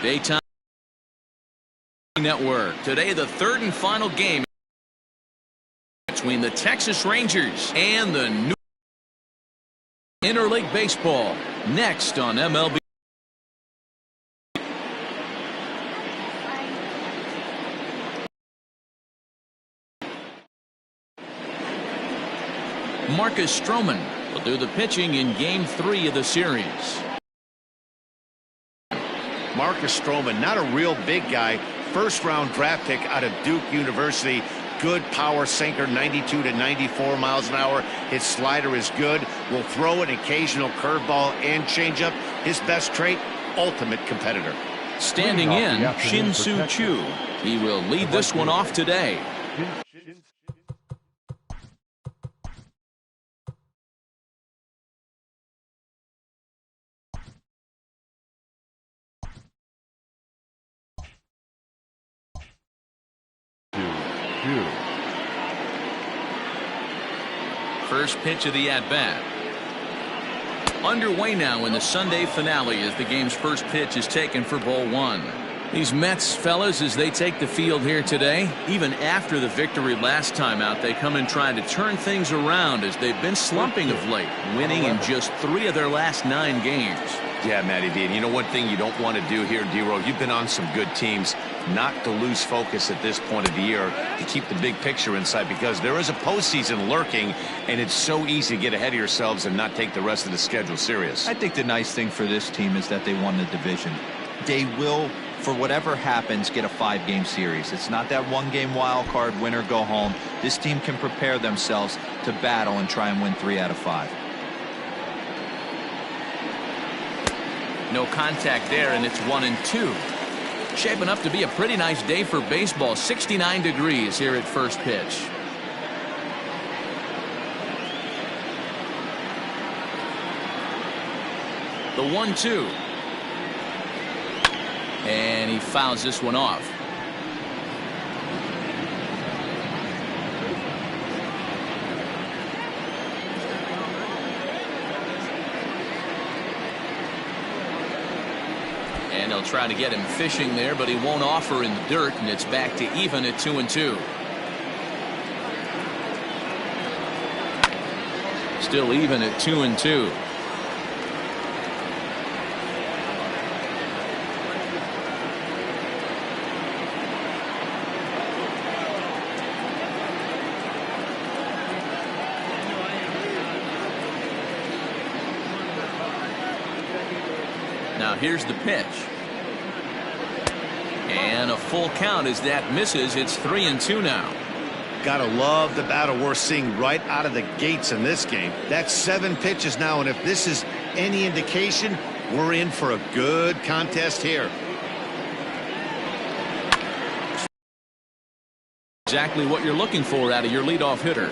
Daytime Network. Today, the third and final game between the Texas Rangers and the New Interleague Baseball. Next on MLB. Marcus Stroman will do the pitching in Game 3 of the series. Marcus Stroman, not a real big guy. First-round draft pick out of Duke University. Good power sinker, 92 to 94 miles an hour. His slider is good. Will throw an occasional curveball and changeup. His best trait, ultimate competitor. Standing in, Shin-Soo Choo. He will lead this one off today. First pitch of the at-bat. Underway now in the Sunday finale as the game's first pitch is taken for ball one. These Mets fellas, as they take the field here today, even after the victory last time out, they come in trying to turn things around as they've been slumping of late, winning in just 3 of their last 9 games. Yeah, Matty V. And you know one thing you don't want to do here, D-Row, you've been on some good teams, not to lose focus at this point of the year, to keep the big picture in sight, because there is a postseason lurking, and it's so easy to get ahead of yourselves and not take the rest of the schedule serious. I think the nice thing for this team is that they won the division. They will, for whatever happens, get a 5-game series. It's not that 1-game wild card, win or go home. This team can prepare themselves to battle and try and win 3 out of 5. No contact there, and it's 1-2. Shaping up to be a pretty nice day for baseball. 69 degrees here at first pitch. The 1-2. And he fouls this one off. And they'll try to get him fishing there, but he won't offer in the dirt, and it's back to even at 2-2. Still even at 2-2. Now here's the pitch. And a full count as that misses. It's 3-2 now. Gotta love the battle we're seeing right out of the gates in this game. That's 7 pitches now, and if this is any indication, we're in for a good contest here. Exactly what you're looking for out of your leadoff hitter.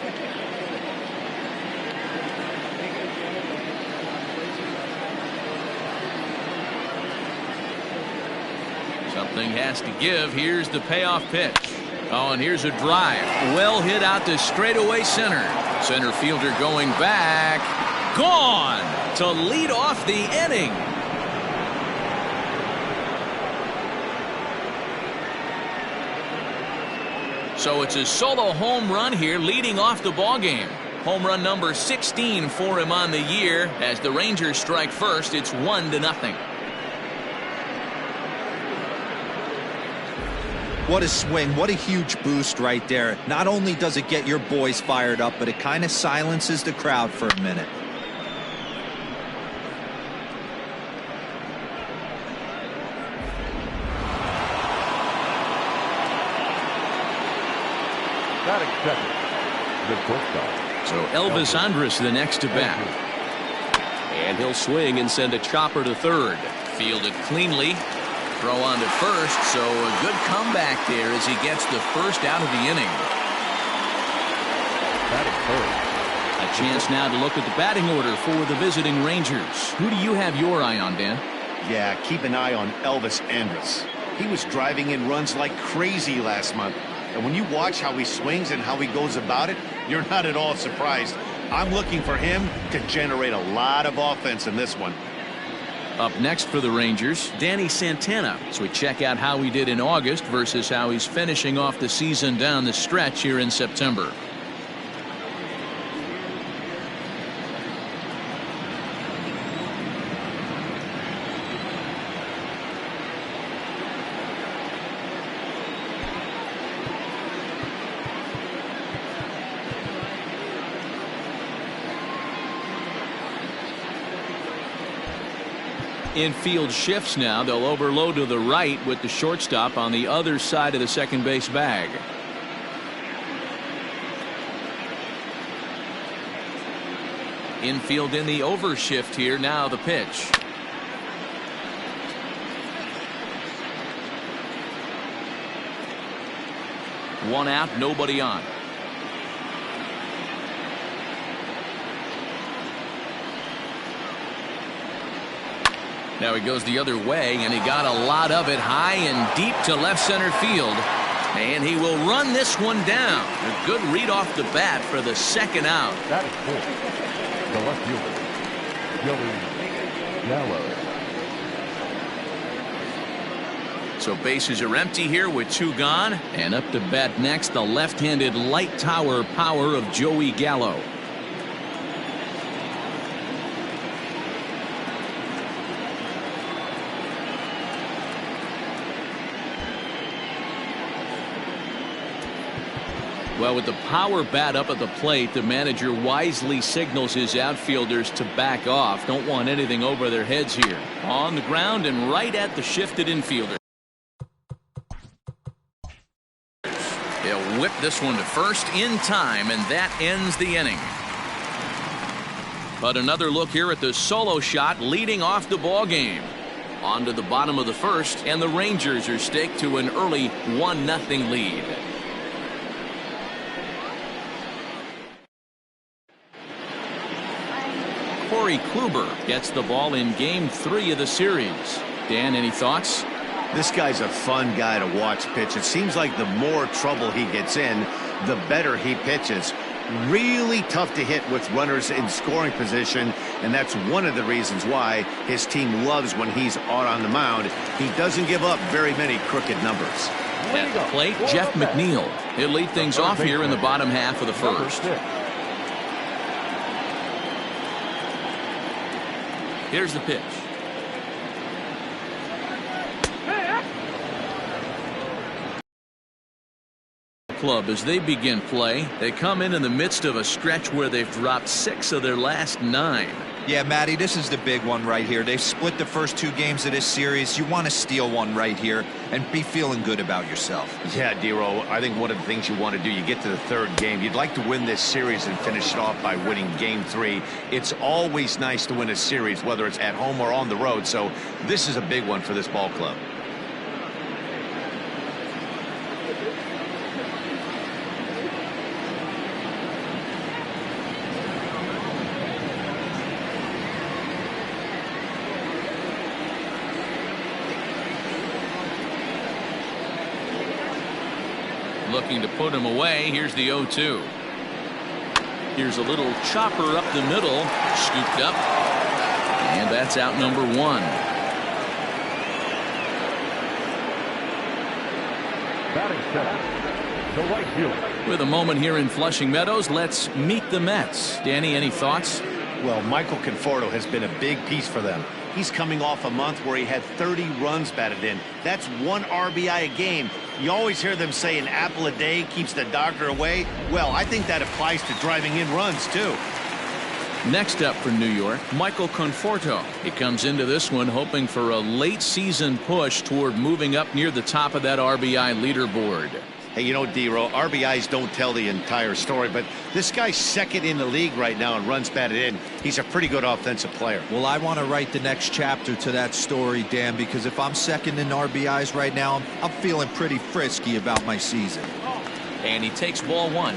Something has to give. Here's the payoff pitch. Oh, and here's a drive. Well hit out to straightaway center. Center fielder going back. Gone to lead off the inning. So it's a solo home run here leading off the ball game. Home run number 16 for him on the year. As the Rangers strike first, it's 1-0. What a swing. What a huge boost right there. Not only does it get your boys fired up, but it kind of silences the crowd for a minute. Not accepted. Good push. So Elvis Anders the next to bat. And he'll swing and send a chopper to third. Fielded cleanly. Throw on to first, so a good comeback there as he gets the first out of the inning. A chance now to look at the batting order for the visiting Rangers. Who do you have your eye on, Dan? Yeah, keep an eye on Elvis Anders. He was driving in runs like crazy last month. And when you watch how he swings and how he goes about it, you're not at all surprised. I'm looking for him to generate a lot of offense in this one. Up next for the Rangers, Danny Santana. So we check out how he did in August versus how he's finishing off the season down the stretch here in September. Infield shifts now. They'll overload to the right with the shortstop on the other side of the second base bag. Infield in the overshift here. Now the pitch. One out, nobody on. Now he goes the other way, and he got a lot of it high and deep to left center field. And he will run this one down. A good read off the bat for the second out. That is four. The left fielder, Gallo. So bases are empty here with two gone. And up to bat next, the left-handed light tower power of Joey Gallo. Well, with the power bat up at the plate, the manager wisely signals his outfielders to back off. Don't want anything over their heads here. On the ground and right at the shifted infielder. They'll whip this one to first in time, and that ends the inning. But another look here at the solo shot leading off the ball game. On to the bottom of the first, and the Rangers are staked to an early 1-0 lead. Kluber gets the ball in game 3 of the series. Dan, any thoughts? This guy's a fun guy to watch pitch. It seems like the more trouble he gets in, the better he pitches. Really tough to hit with runners in scoring position, and that's one of the reasons why his team loves when he's out on the mound. He doesn't give up very many crooked numbers. At the plate, Jeff McNeil. He'll lead things off here in the bottom half of the first. Here's the pitch. Club as they begin play. They come in the midst of a stretch where they've dropped 6 of their last 9. Yeah, Matty, this is the big one right here. They've split the first 2 games of this series. You want to steal one right here and be feeling good about yourself. Yeah, Dero, I think one of the things you want to do, you get to the 3rd game, you'd like to win this series and finish it off by winning game 3. It's always nice to win a series, whether it's at home or on the road. So this is a big one for this ball club. Looking to put him away. Here's the 0-2. Here's a little chopper up the middle, scooped up, and that's out number 1. Batting center, the right fielder. With a moment here in Flushing Meadows, let's meet the Mets. Danny, any thoughts? Well, Michael Conforto has been a big piece for them. He's coming off a month where he had 30 runs batted in. That's 1 RBI a game. You always hear them say an apple a day keeps the doctor away. Well, I think that applies to driving in runs, too. Next up for New York, Michael Conforto. He comes into this one hoping for a late season push toward moving up near the top of that RBI leaderboard. Hey, you know, Dero, RBIs don't tell the entire story, but this guy's 2nd in the league right now in runs batted in. He's a pretty good offensive player. Well, I want to write the next chapter to that story, Dan, because if I'm 2nd in RBIs right now, I'm feeling pretty frisky about my season. And he takes ball 1.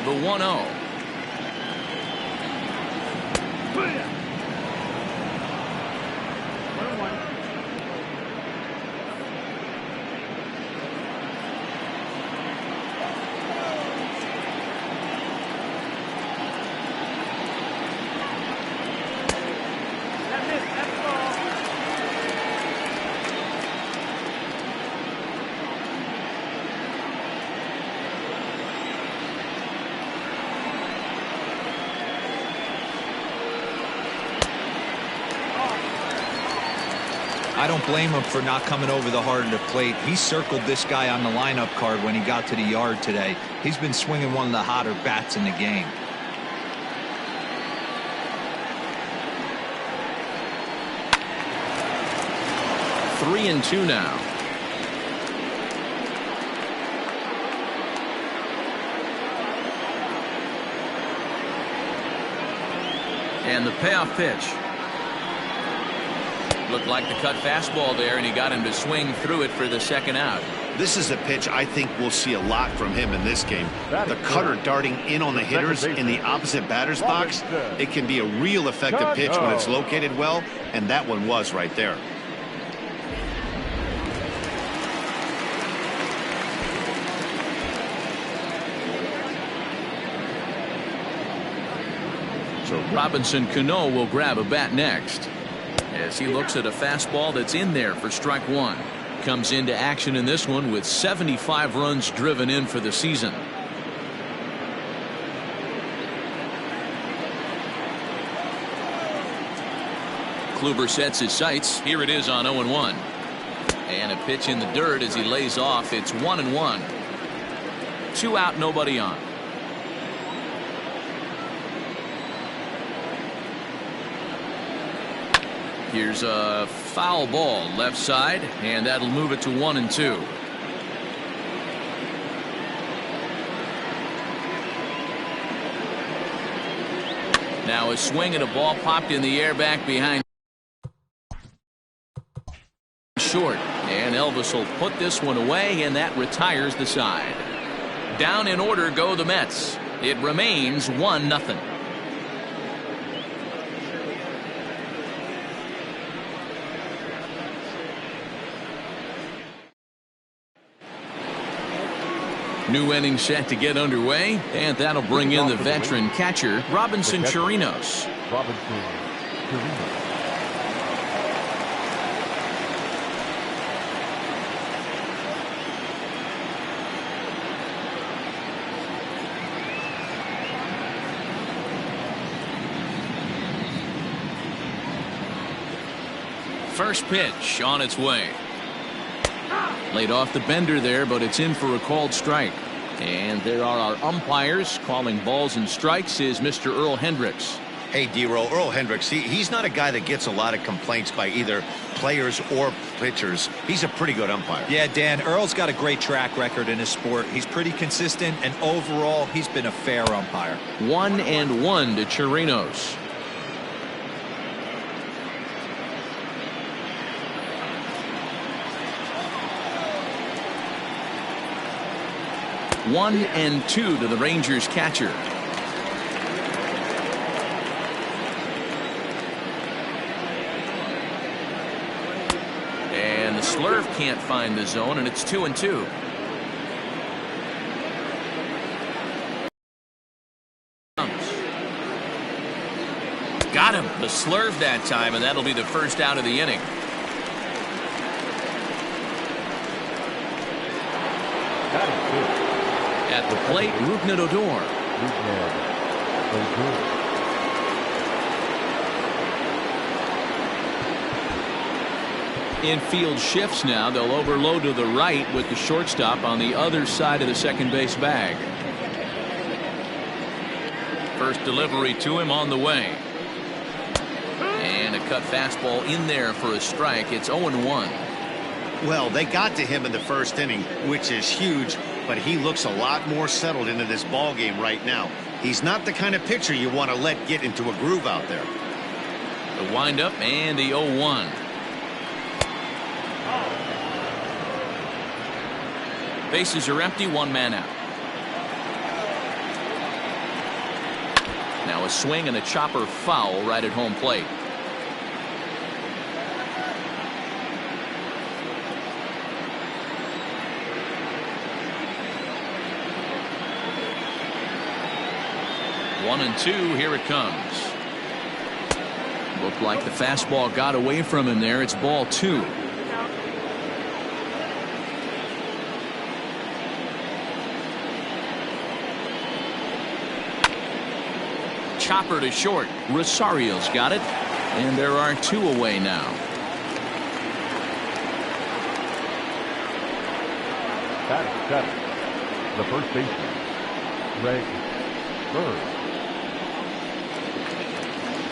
The 1-0. I don't blame him for not coming over the heart of the plate. He circled this guy on the lineup card when he got to the yard today. He's been swinging one of the hotter bats in the game. Three and two now. And the payoff pitch. Looked like the cut fastball there, and he got him to swing through it for the second out. This is a pitch I think we'll see a lot from him in this game. The cutter darting in on the hitters in the opposite batter's box. It can be a real effective pitch when it's located well, and that one was right there. So Robinson Cano will grab a bat next as he looks at a fastball that's in there for strike one. Comes into action in this one with 75 runs driven in for the season. Kluber sets his sights. Here it is on 0-1. And a pitch in the dirt as he lays off. It's 1-1. 2 out, nobody on. Here's a foul ball left side, and that'll move it to 1-2. Now a swing and a ball popped in the air back behind short, and Elvis will put this one away, and that retires the side. Down in order go the Mets. It remains 1-0. New inning set to get underway, and that'll bring in the veteran catcher, Robinson Chirinos. First pitch on its way. Laid off the bender there, but it's in for a called strike. And there are our umpires calling balls and strikes is Mr. Earl Hendricks. Hey, D-Roll, Earl Hendricks, he's not a guy that gets a lot of complaints by either players or pitchers. He's a pretty good umpire. Yeah, Dan, Earl's got a great track record in his sport. He's pretty consistent, and overall, he's been a fair umpire. 1-1 to Chirinos. One and two to the Rangers catcher. And the slurve can't find the zone, and it's 2-2. Got him. The slurve that time, and that'll be the first out of the inning. At the plate, Rougned Odor. Infield shifts now. They'll overload to the right with the shortstop on the other side of the second base bag. First delivery to him on the way. And a cut fastball in there for a strike. It's 0-1. Well, they got to him in the first inning, which is huge, but he looks a lot more settled into this ball game right now. He's not the kind of pitcher you want to let get into a groove out there. The windup and the 0-1. Bases are empty, one man out. Now a swing and a chopper foul right at home plate. One and two, here it comes. Looked like the fastball got away from him there. It's ball 2. Chopper to short. Rosario's got it, and there are 2 away now. Batting seventh, the first baseman, Greg Bird.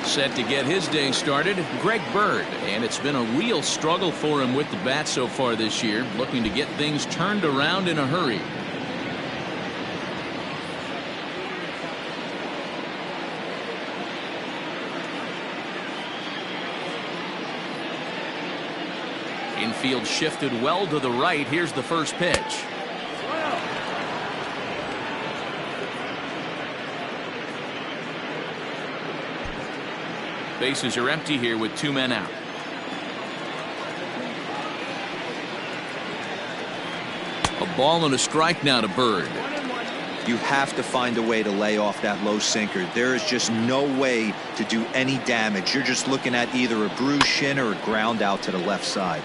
Set to get his day started, Greg Bird, and it's been a real struggle for him with the bat so far this year, looking to get things turned around in a hurry. Infield shifted well to the right. Here's the first pitch. Bases are empty here with 2 men out. A ball and a strike now to Bird. You have to find a way to lay off that low sinker. There is just no way to do any damage. You're just looking at either a bruised shin or a ground out to the left side.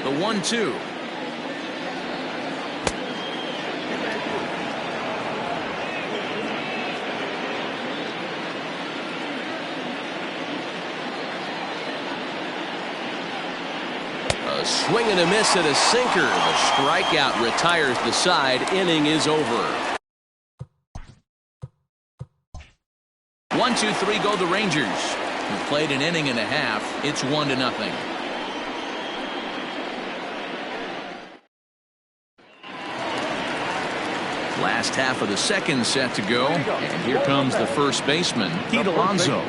The 1-2. A swing and a miss at a sinker. The strikeout retires the side. Inning is over. 1-2-3 go the Rangers, who played an inning and a half. It's 1-0. Last half of the second set to go, and here comes the first baseman, Pete Alonso.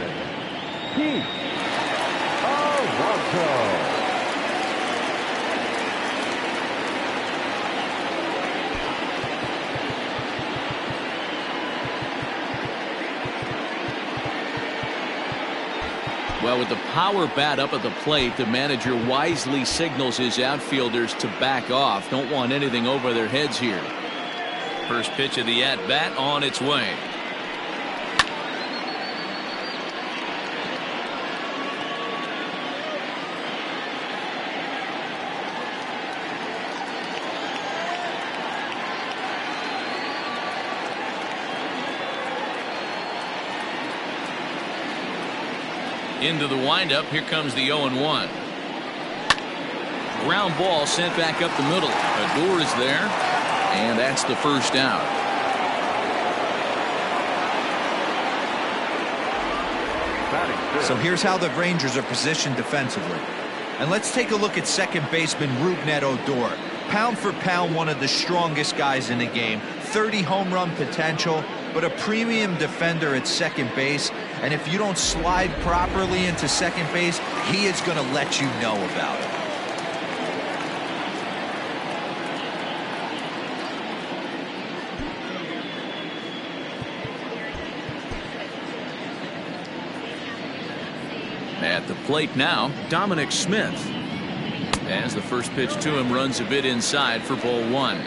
Pete Alonso. Well, with the power bat up at the plate, the manager wisely signals his outfielders to back off. Don't want anything over their heads here. First pitch of the at-bat on its way. Into the windup. Here comes the 0-1. Ground ball sent back up the middle. Odor is there. And that's the first out. So here's how the Rangers are positioned defensively. And let's take a look at second baseman Rougned Odor. Pound for pound, one of the strongest guys in the game. 30 home run potential, but a premium defender at second base. And if you don't slide properly into second base, he is going to let you know about it. At the plate now, Dominic Smith. As the first pitch to him runs a bit inside for ball 1.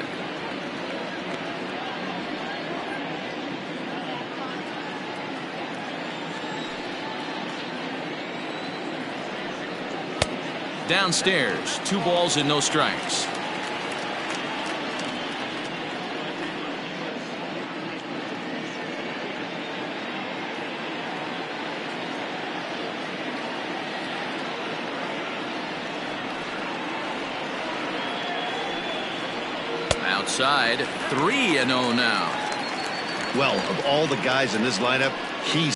Downstairs, 2 balls and no strikes. Outside, 3-0 now. Well, of all the guys in this lineup, he's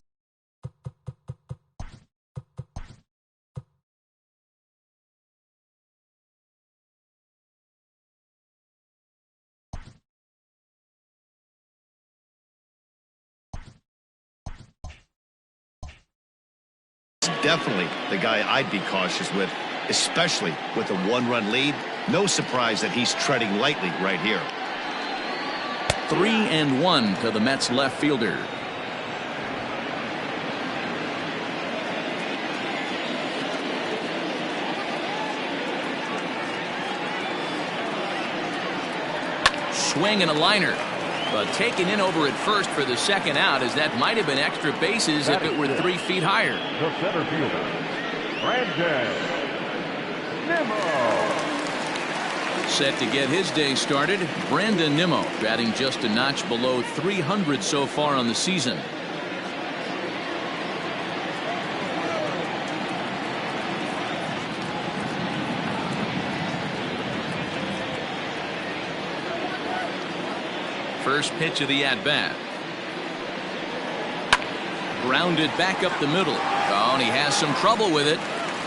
definitely the guy I'd be cautious with, especially with a 1-run lead. No surprise that he's treading lightly right here. 3-1 to the Mets left fielder. Swing and a liner, but taken in over at first for the second out, as that might have been extra bases if it were 3 feet higher. The center fielder, Brandon Nimmo. Set to get his day started, Brandon Nimmo, batting just a notch below 300 so far on the season. First pitch of the at-bat. Grounded back up the middle. Oh, and he has some trouble with it.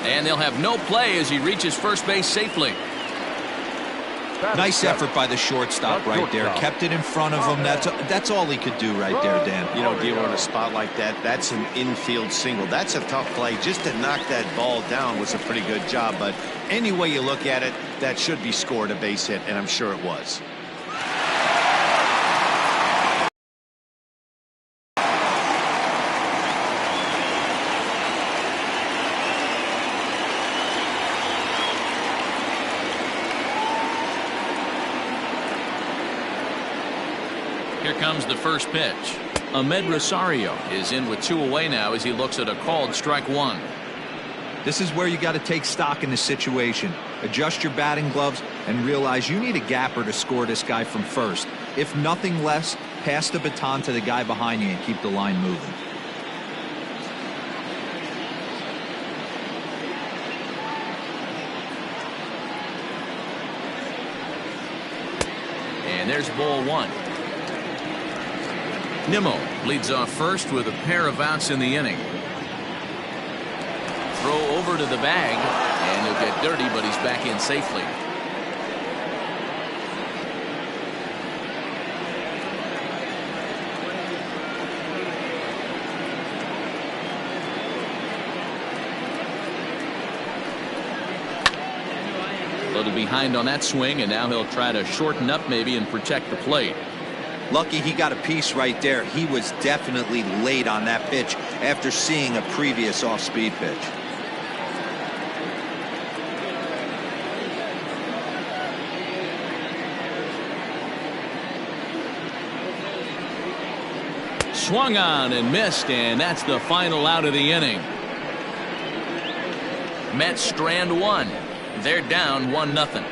And they'll have no play as he reaches first base safely. Nice effort by the shortstop right there. Kept it in front of him. That's all he could do right there, Dan. You know, Dero, in a spot like that, that's an infield single. That's a tough play. Just to knock that ball down was a pretty good job. But any way you look at it, that should be scored a base hit, and I'm sure it was. Here comes the first pitch. Ahmed Rosario is in with 2 away now as he looks at a called strike 1. This is where you got to take stock in the situation. Adjust your batting gloves and realize you need a gapper to score this guy from first. If nothing less, pass the baton to the guy behind you and keep the line moving. And there's ball 1. Nimmo leads off first with a pair of outs in the inning. Throw over to the bag, and he'll get dirty, but he's back in safely. A little behind on that swing, and now he'll try to shorten up maybe and protect the plate. Lucky he got a piece right there. He was definitely late on that pitch after seeing a previous off-speed pitch. Swung on and missed, and that's the final out of the inning. Mets strand 1. They're down 1-0.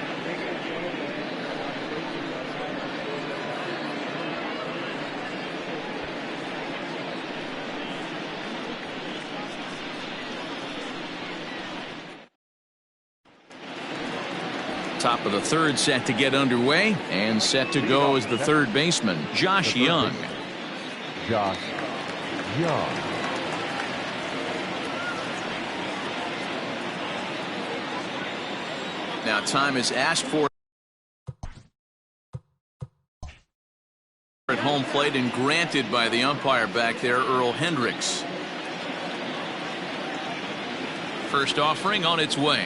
Top of the third set to get underway, and set to go as the third baseman, Josh Young. Josh Young. Now time is asked for at home plate and granted by the umpire back there, Earl Hendricks. First offering on its way.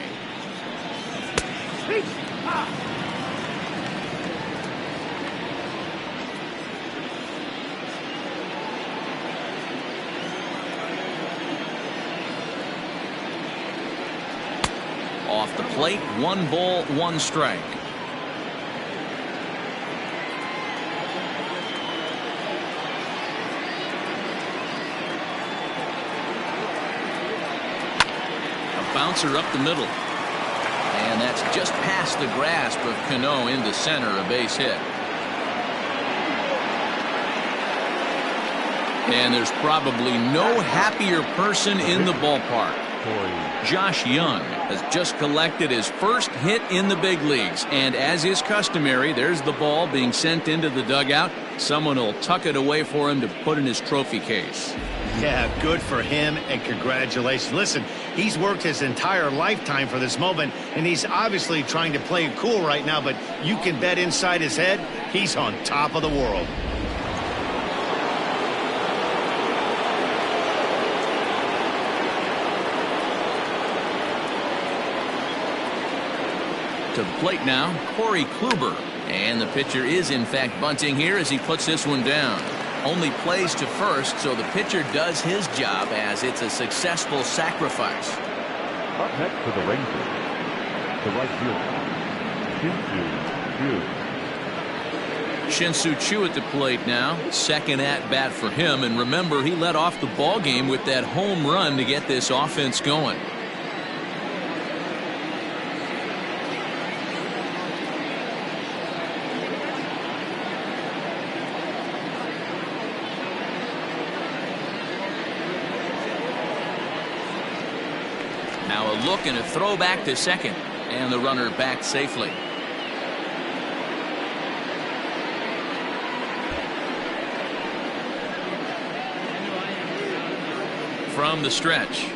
Off the plate, 1 ball, 1 strike. A bouncer up the middle. And that's just past the grasp of Cano into center, a base hit. And there's probably no happier person in the ballpark. Josh Young has just collected his first hit in the big leagues, and as is customary, there's the ball being sent into the dugout. Someone will tuck it away for him to put in his trophy case. Yeah, good for him, and congratulations. Listen, he's worked his entire lifetime for this moment, and he's obviously trying to play it cool right now, but you can bet inside his head, he's on top of the world. To the plate now, Corey Kluber. And the pitcher is in fact bunting here as he puts this one down. Only plays to first, so the pitcher does his job as it's a successful sacrifice. Up next for the Rangers, the right fielder, Shin-Soo Choo at the plate now. Second at bat for him, and remember, he led off the ball game with that home run to get this offense going. Now a look and a throw back to second, and the runner back safely. from the stretch.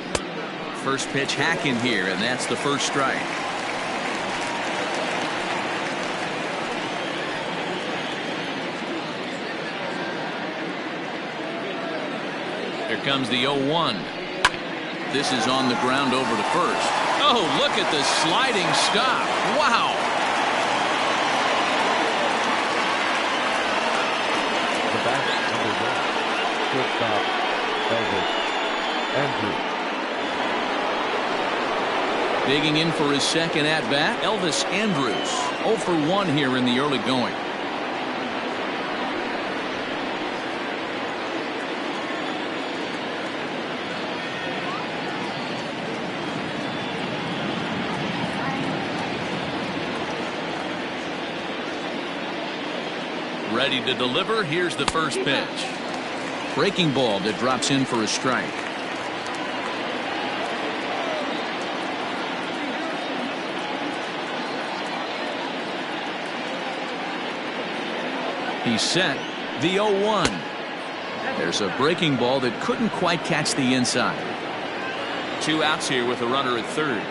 First pitch hacking here, and that's the first strike. Here comes the 0-1. This is on the ground over to first. Oh, look at the sliding stop. Wow. The batter, number 1, shortstop, Elvis Anders. Digging in for his second at-bat, Elvis Anders. 0 for 1 here in the early going. Ready to deliver. Here's the first pitch. Breaking ball that drops in for a strike. He's set. The 0-1. There's a breaking ball that couldn't quite catch the inside. 2 outs here with a runner at third.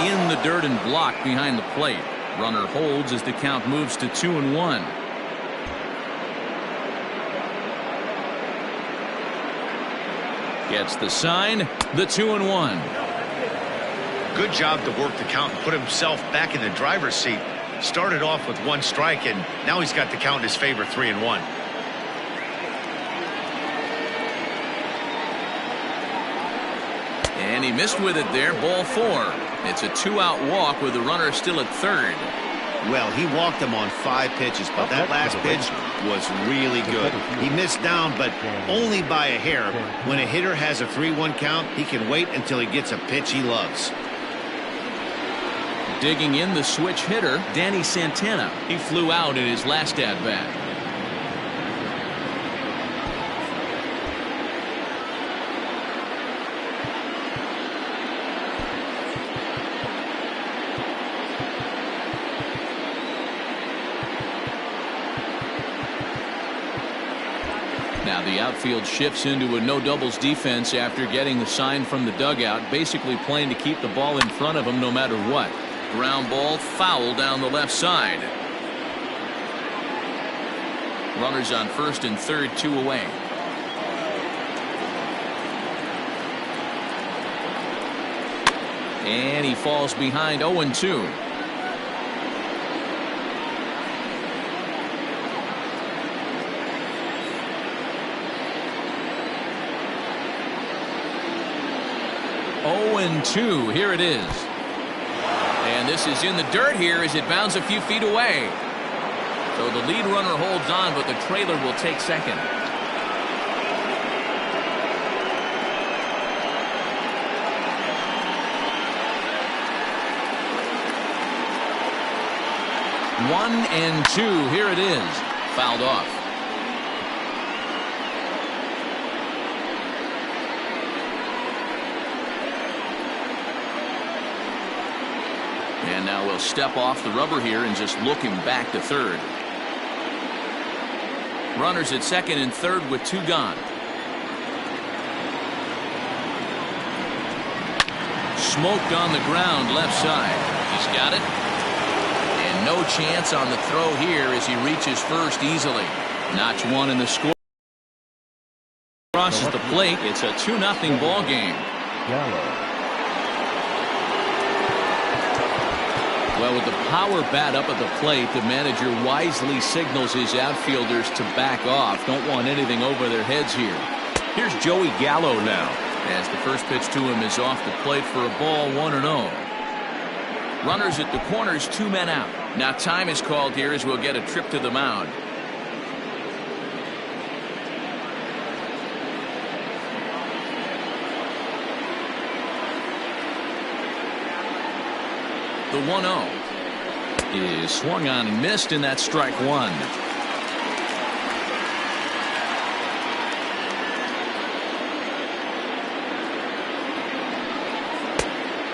In the dirt and blocked behind the plate. Runner holds as the count moves to 2-1. Gets the sign. The 2-1. Good job to work the count and put himself back in the driver's seat. Started off with 1 strike, and now he's got the count in his favor, 3-1. And he missed with it there. Ball 4. It's a 2-out walk with the runner still at third. Well, he walked him on 5 pitches, but that last pitch was really good. He missed down, but only by a hair. When a hitter has a 3-1 count, he can wait until he gets a pitch he loves. Digging in the switch hitter, Danny Santana. He flew out in his last at-bat. Now the outfield shifts into a no-doubles defense after getting the sign from the dugout, basically playing to keep the ball in front of him no matter what. Ground ball foul down the left side. Runners on first and third, 2 away. And he falls behind 0-2. Here it is. And this is in the dirt here as it bounds a few feet away. So the lead runner holds on, but the trailer will take second. One and 2. Here it is. Fouled off. And now we'll step off the rubber here and just look him back to third. Runners at second and third with 2 gone. Smoked on the ground left side. He's got it. And no chance on the throw here as he reaches first easily. Notch 1 in the score. Crosses the plate. It's a 2-0 ball game. Gallo. Well, with the power bat up at the plate, the manager wisely signals his outfielders to back off. Don't want anything over their heads here. Here's Joey Gallo now, as the first pitch to him is off the plate for a ball, 1-0. Runners at the corners, 2 men out. Now time is called here as we'll get a trip to the mound. The 1-0 is swung on and missed, and that's strike 1.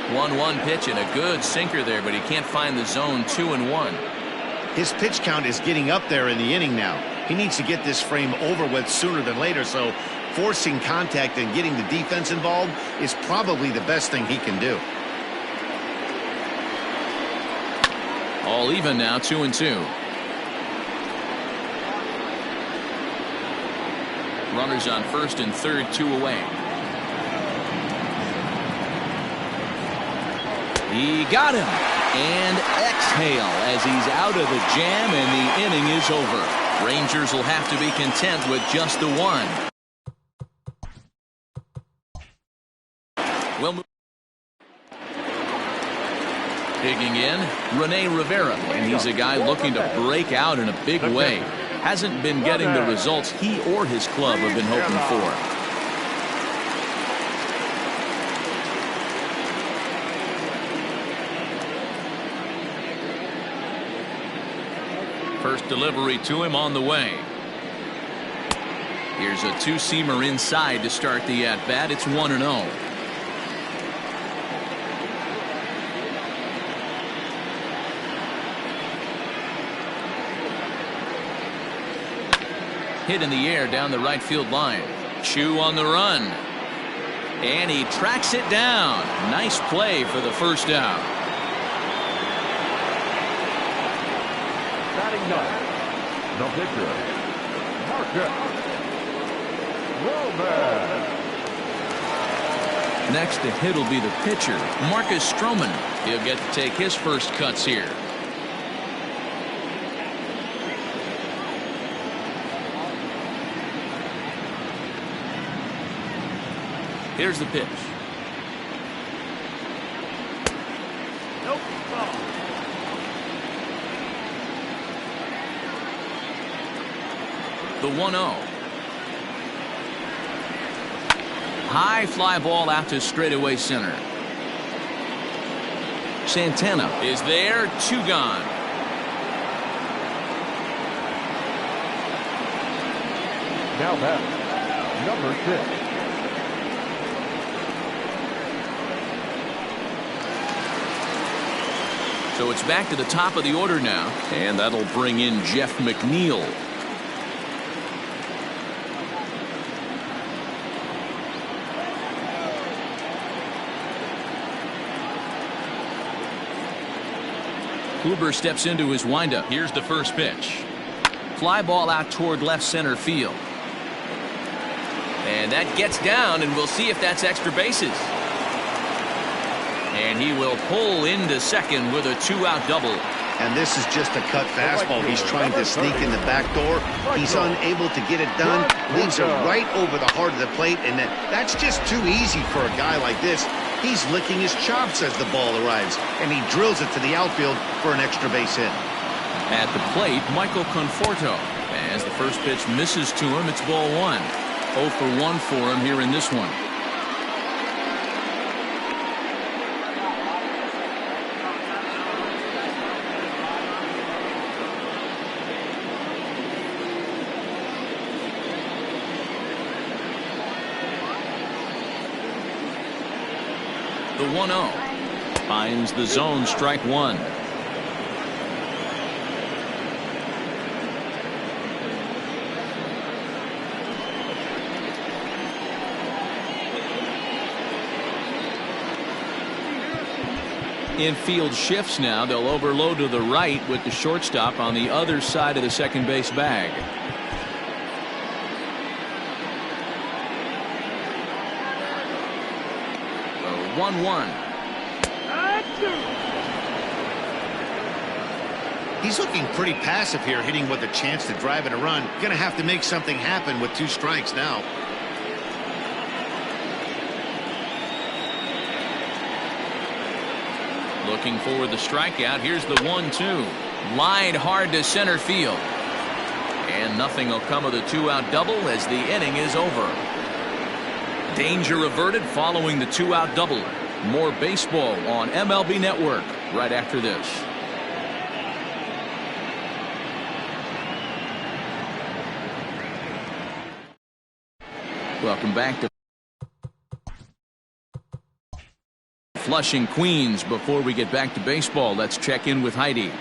1-1 pitch and a good sinker there, but he can't find the zone. 2-1. His pitch count is getting up there in the inning now. He needs to get this frame over with sooner than later, so forcing contact and getting the defense involved is probably the best thing he can do. All even now, 2-2. Runners on first and third, 2 away. He got him. And exhale as he's out of the jam, and the inning is over. Rangers will have to be content with just the one. Well, digging in, Rene Rivera, and he's a guy looking to break out in a big way. Hasn't been getting the results he or his club have been hoping for. First delivery to him on the way. Here's a two-seamer inside to start the at-bat. It's 1-0. Hit in the air down the right field line. Chu on the run. And he tracks it down. Nice play for the first out. Batting ninth, the pitcher, Stroman. Next to hit will be the pitcher, Marcus Stroman. He'll get to take his first cuts here. Here's the pitch. Nope. The 1-0. High fly ball out to straightaway center. Santana is there, 2 gone. Now batting, number 6. So it's back to the top of the order now, and that'll bring in Jeff McNeil. Kluber steps into his windup. Here's the first pitch. Fly ball out toward left center field. And that gets down, and we'll see if that's extra bases. And he will pull into second with a 2-out double. And this is just a cut fastball. He's trying to sneak in the back door. He's unable to get it done. Leaves it right over the heart of the plate, and that's just too easy for a guy like this. He's licking his chops as the ball arrives, and he drills it to the outfield for an extra base hit. At the plate, Michael Conforto. As the first pitch misses to him, it's ball 1. 0 for 1 for him here in this one. The 1-0 finds the zone, strike 1. Infield shifts now. They'll overload to the right with the shortstop on the other side of the second base bag. 1-1. He's looking pretty passive here, hitting with a chance to drive in a run. Going to have to make something happen with 2 strikes now. Looking for the strikeout. Here's the 1-2. Lined hard to center field. And nothing will come of the 2-out double as the inning is over. Danger averted following the 2-out double. More baseball on MLB Network right after this. Welcome back to Flushing, Queens. Before we get back to baseball, let's check in with Heidi.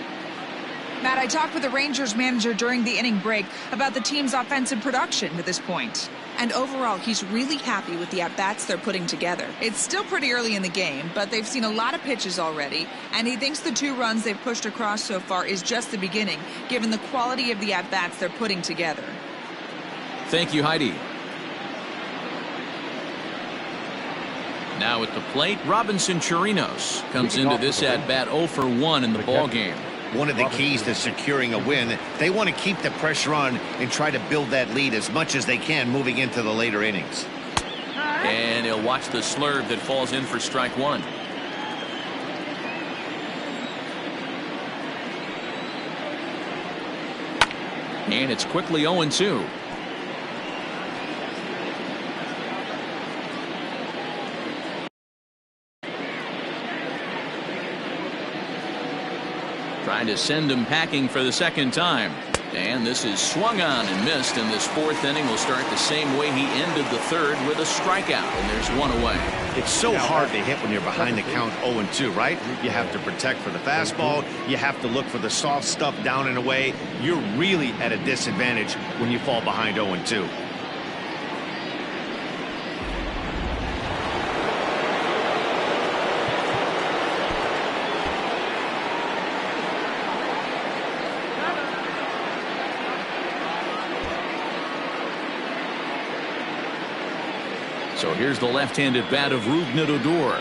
Matt, I talked with the Rangers manager during the inning break about the team's offensive production to this point. And overall, he's really happy with the at-bats they're putting together. It's still pretty early in the game, but they've seen a lot of pitches already, and he thinks the 2 runs they've pushed across so far is just the beginning, given the quality of the at-bats they're putting together. Thank you, Heidi. Now at the plate, Robinson Chirinos comes into this at-bat 0 for 1 in the ball game. One of the keys to securing a win, they want to keep the pressure on and try to build that lead as much as they can moving into the later innings. And he'll watch the slurve that falls in for strike 1. And it's quickly 0-2. Trying to send him packing for the second time. And this is swung on and missed, and this 4th inning will start the same way he ended the 3rd with a strikeout, and there's 1 away. It's so hard to hit when you're behind the count 0-2, right? You have to protect for the fastball. You have to look for the soft stuff down and away. You're really at a disadvantage when you fall behind 0-2. So here's the left-handed bat of Rougned Odor.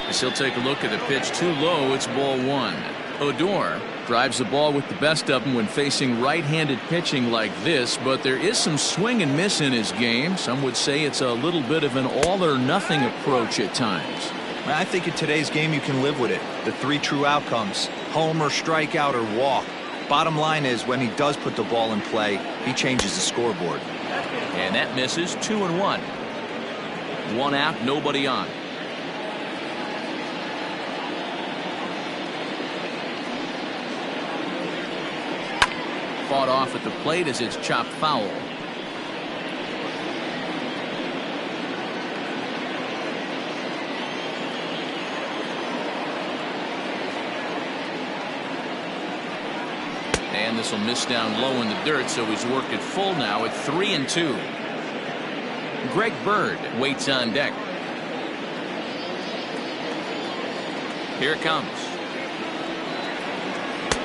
As he'll take a look at the pitch too low, it's ball 1. Odor drives the ball with the best of them when facing right-handed pitching like this, but there is some swing and miss in his game. Some would say it's a little bit of an all-or-nothing approach at times. I think in today's game you can live with it. The 3 true outcomes: homer, strikeout, or walk. Bottom line is, when he does put the ball in play, he changes the scoreboard. And that misses. 2-1. 1 out, nobody on. Fought off at the plate as it's chopped foul. And this will miss down low in the dirt, so he's worked it full now at 3-2. Greg Bird waits on deck. Here it comes.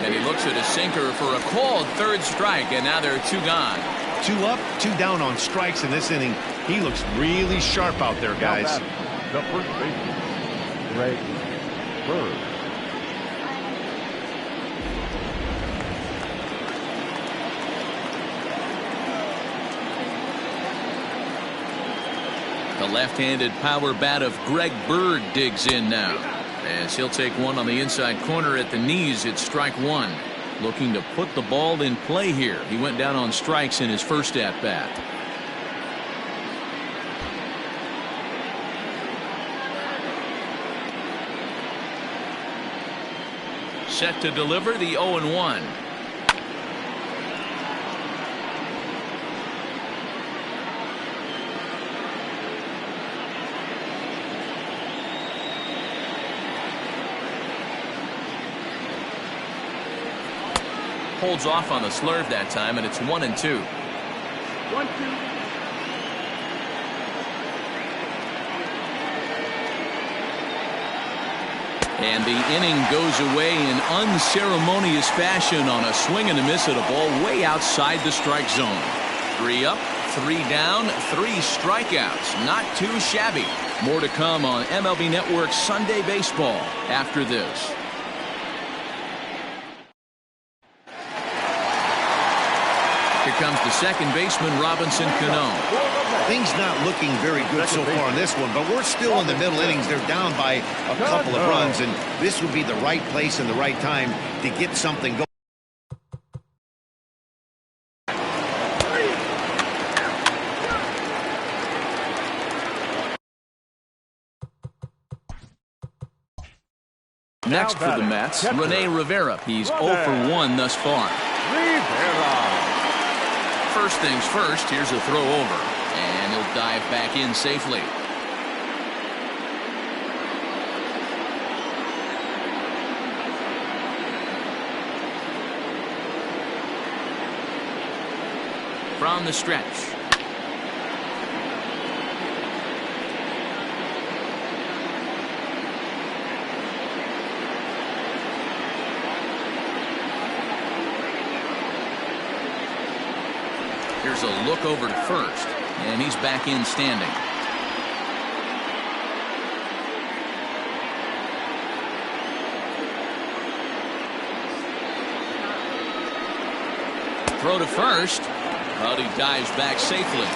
And he looks at a sinker for a called 3rd strike, and now there are 2 gone. 2 up, 2 down on strikes in this inning. He looks really sharp out there, guys. The first baseman, Greg Bird. The left-handed power bat of Greg Bird digs in now, as he'll take one on the inside corner at the knees. It's strike 1. Looking to put the ball in play here. He went down on strikes in his first at-bat. Set to deliver the 0-1. Holds off on the slurve that time, and it's 1-2. 1-2. And the inning goes away in unceremonious fashion on a swing and a miss at a ball way outside the strike zone. 3 up, 3 down, 3 strikeouts. Not too shabby. More to come on MLB Network's Sunday Baseball after this. Here comes the second baseman, Robinson Cano. Things not looking very good so far on this one, but we're still in the middle innings. They're down by a couple of runs, and this would be the right place and the right time to get something going. Next for the Mets, Rene Rivera. He's 0 for 1 thus far. First things first, here's a throw over, and he'll dive back in safely. from the stretch. Here's a look over to first, and he's back in standing. Throw to first, but he dives back safely.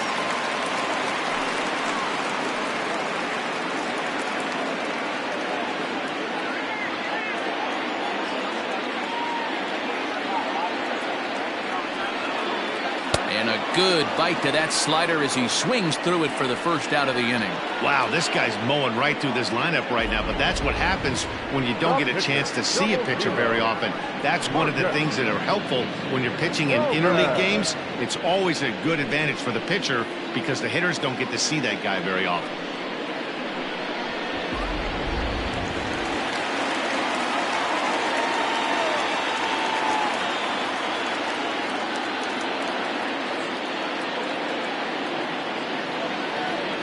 And a good bite to that slider as he swings through it for the first out of the inning. Wow, this guy's mowing right through this lineup right now, but that's what happens when you don't get a chance to see a pitcher very often. That's one of the things that are helpful when you're pitching in interleague games. It's always a good advantage for the pitcher because the hitters don't get to see that guy very often.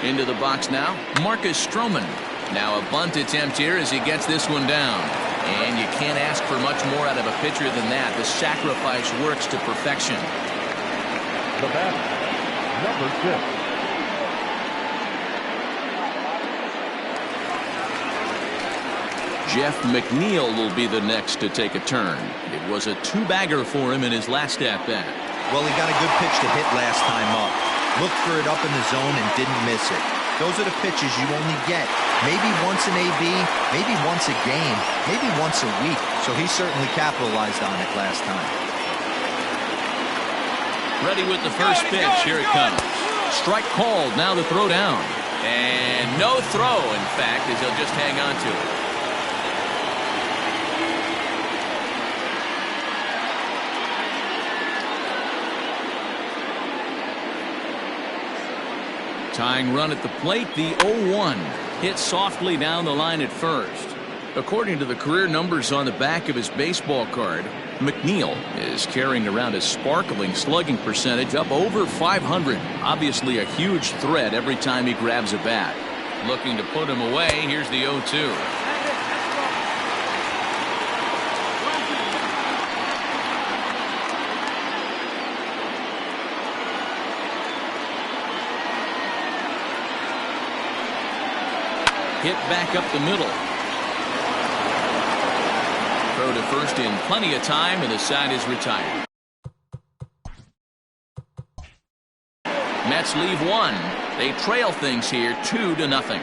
Into the box now, Marcus Stroman. Now a bunt attempt here as he gets this one down. And you can't ask for much more out of a pitcher than that. The sacrifice works to perfection. The batter, number 6. Jeff McNeil will be the next to take a turn. It was a two-bagger for him in his last at-bat. Well, he got a good pitch to hit last time up. Looked for it up in the zone and didn't miss it. Those are the pitches you only get maybe once an AB, maybe once a game, maybe once a week. So he certainly capitalized on it last time. Ready with the first pitch. Here it comes. Strike called. Now the throw down. And no throw, in fact, as he'll just hang on to it. Tying run at the plate, the 0-1. Hit softly down the line at first. According to the career numbers on the back of his baseball card, McNeil is carrying around a sparkling slugging percentage up over 500. Obviously a huge threat every time he grabs a bat. Looking to put him away. Here's the 0-2. Hit back up the middle. Throw to first in plenty of time, and the side is retired. Mets leave one. They trail things here 2-0.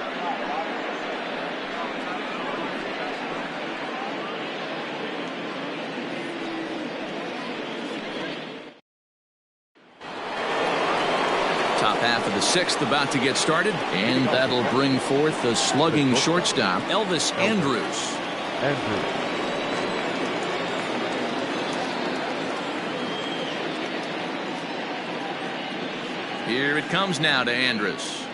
Top half of the sixth about to get started, and that'll bring forth the slugging shortstop, Elvis Anders. Here it comes now to Anders.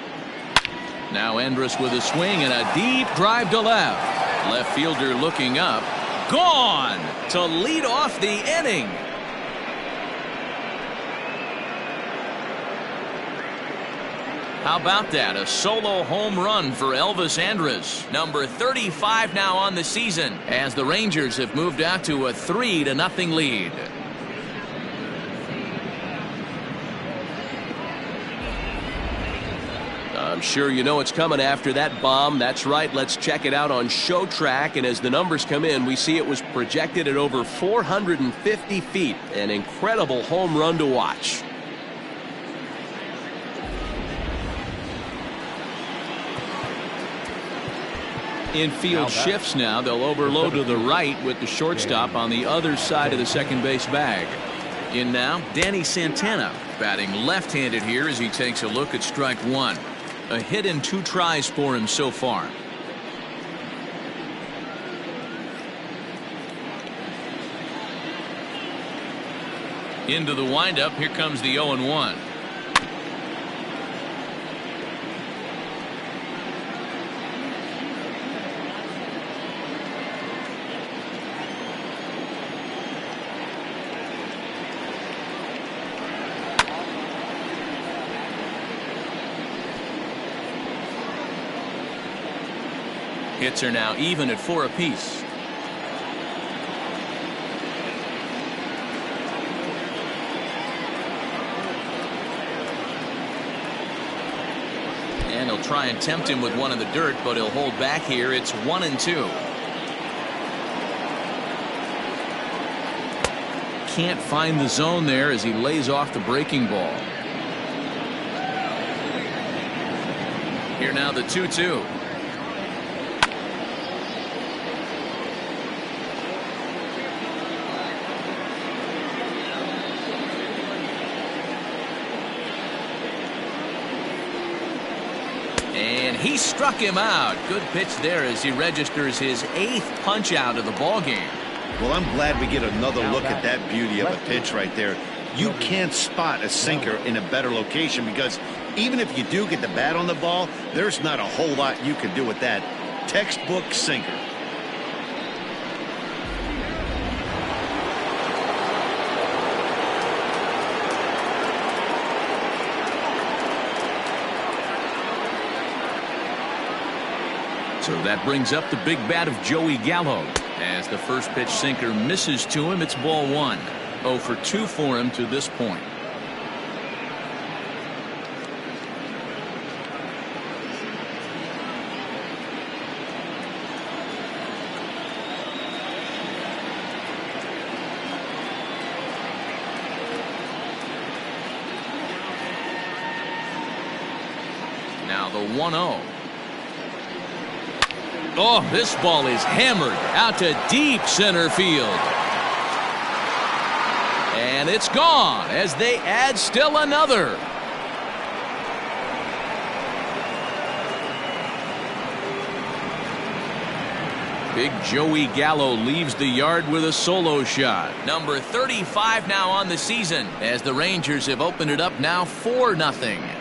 Now Anders with a swing and a deep drive to left. Left fielder looking up. Gone to lead off the inning. How about that? A solo home run for Elvis Anders. Number 35 now on the season as the Rangers have moved out to a 3-0 lead. I'm sure you know it's coming after that bomb. That's right. Let's check it out on Show Track. And as the numbers come in, we see it was projected at over 450 feet. An incredible home run to watch. Infield shifts now. They'll overload to the right with the shortstop on the other side of the second base bag. In now, Danny Santana batting left-handed here as he takes a look at strike one. A hit and 2 tries for him so far. Into the windup. Here comes the 0-1. Hits are now even at 4 apiece. And he'll try and tempt him with one in the dirt, but he'll hold back here. It's 1-2. Can't find the zone there as he lays off the breaking ball. Here now the 2-2. And he struck him out. Good pitch there as he registers his 8th punch out of the ball game. Well, I'm glad we get another look at that beauty of a pitch right there. You can't spot a sinker in a better location because even if you do get the bat on the ball, there's not a whole lot you can do with that. Textbook sinker. So that brings up the big bat of Joey Gallo. As the first pitch sinker misses to him, it's ball 1. 0 for 2 for him to this point. Now the 1-0. Oh, this ball is hammered out to deep center field. And it's gone as they add still another. Big Joey Gallo leaves the yard with a solo shot. Number 35 now on the season as the Rangers have opened it up now 4-0.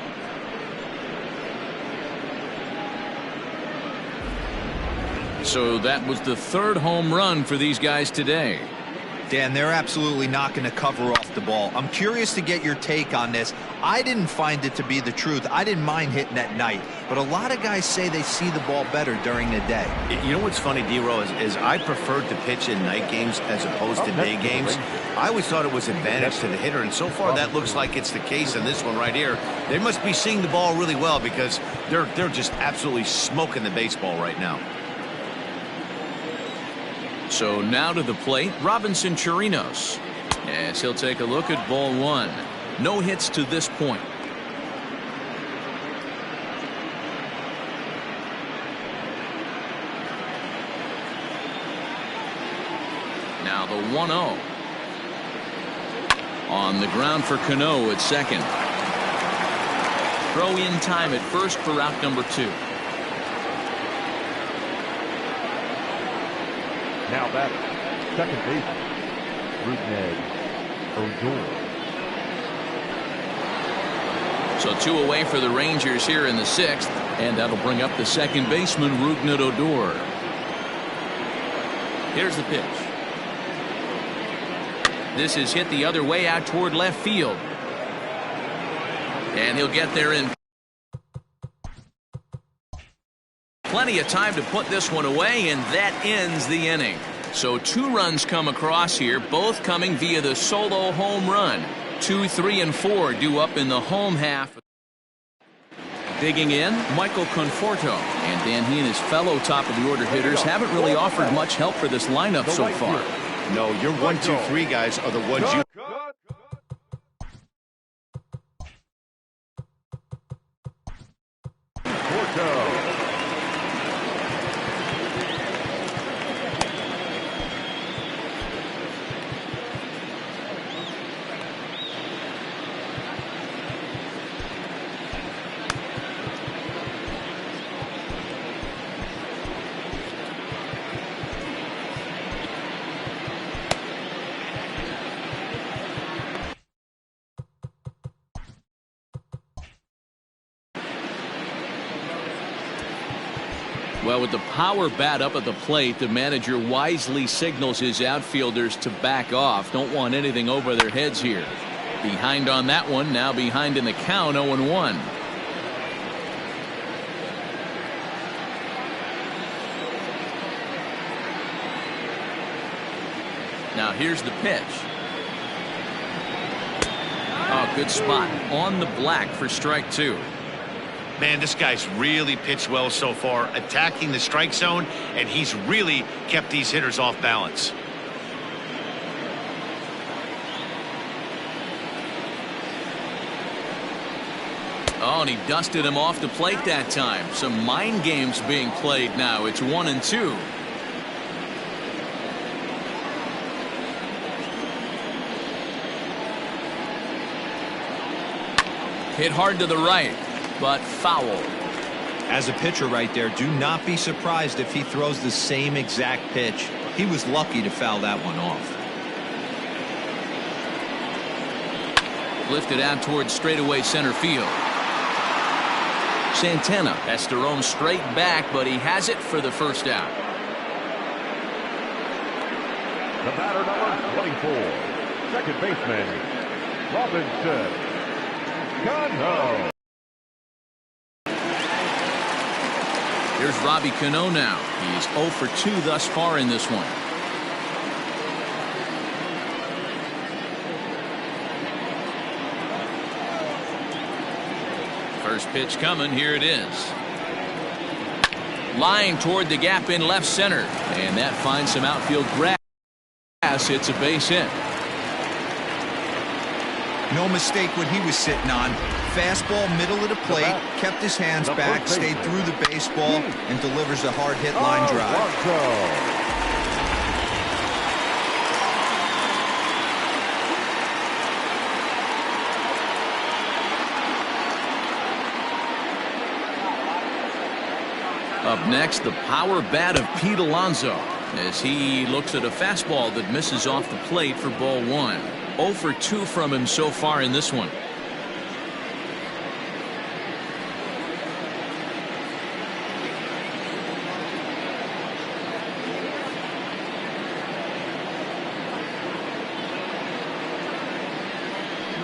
So that was the 3rd home run for these guys today. Dan, they're absolutely not going to cover off the ball. I'm curious to get your take on this. I didn't find it to be the truth. I didn't mind hitting at night, but a lot of guys say they see the ball better during the day. You know what's funny, D-Row, is I preferred to pitch in night games as opposed to day games. I always thought it was advantage to the hitter, and so far that looks like it's the case in this one right here. They must be seeing the ball really well because they're just absolutely smoking the baseball right now. So now to the plate, Robinson Chirinos. As he'll take a look at ball 1. No hits to this point. Now the 1-0. On the ground for Cano at second. Throw in time at first for out number 2. Now batter, second baseman, Odor. So 2 away for the Rangers here in the 6th, and that'll bring up the second baseman, Rougned Odor. Here's the pitch. This is hit the other way out toward left field. And he'll get there in plenty of time to put this one away, and that ends the inning. So 2 runs come across here, both coming via the solo home run. 2, 3, and 4 due up in the home half. Digging in, Michael Conforto. And Dan, he and his fellow top of the order hitters haven't really offered much help for this lineup so far. No, your 1, 2, 3 guys are the ones you... Well, with the power bat up at the plate, the manager wisely signals his outfielders to back off. Don't want anything over their heads here. Behind on that one, now behind in the count, 0-1. Now here's the pitch. Oh, good spot on the black for strike 2. Man, this guy's really pitched well so far, attacking the strike zone, and he's really kept these hitters off balance. Oh, and he dusted him off the plate that time. Some mind games being played now. It's 1-2. Hit hard to the right, but foul. As a pitcher right there, do not be surprised if he throws the same exact pitch. He was lucky to foul that one off. Lifted out towards straightaway center field. Santana has to roam straight back, but he has it for the first out. The batter, number 24, second baseman, Robinson. Cano. Here's Robbie Cano now. He's 0 for 2 thus far in this one. First pitch coming. Here it is. Line toward the gap in left center. And that finds some outfield grass. It's a base hit. No mistake what he was sitting on. Fastball, middle of the plate, kept his hands back, stayed through the baseball, and delivers a hard hit line drive. Up next, the power bat of Pete Alonso as he looks at a fastball that misses off the plate for ball 1. 0 for 2 from him so far in this one.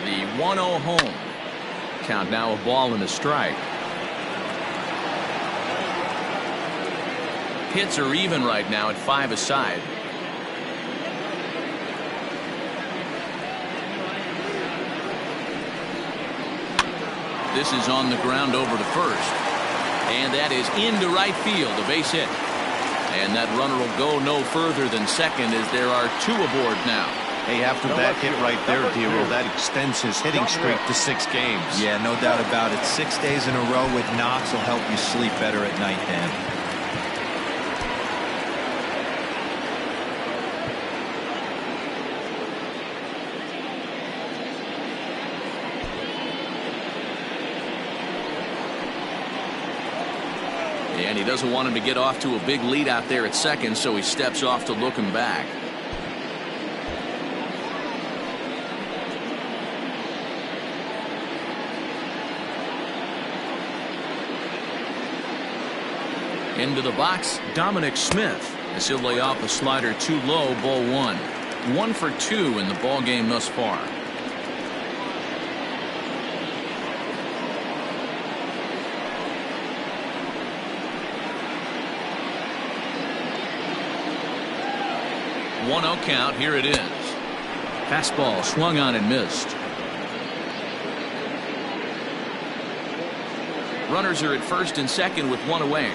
The 1-0 home. Count now a ball and a strike. Hits are even right now at 5 aside. This is on the ground over to first. And that is into right field, a base hit. And that runner will go no further than second as there are 2 aboard now. Hey, after that hit right there, Dero, that extends his hitting streak to 6 games. Yeah, no doubt about it. 6 days in a row with knocks will help you sleep better at night, Dan. And he doesn't want him to get off to a big lead out there at second, so he steps off to look him back. Into the box, Dominic Smith as he'll lay off a slider too low, ball 1. 1 for 2 in the ball game thus far. One 0 count. Here it is. Fastball swung on and missed. Runners are at first and second with 1 away.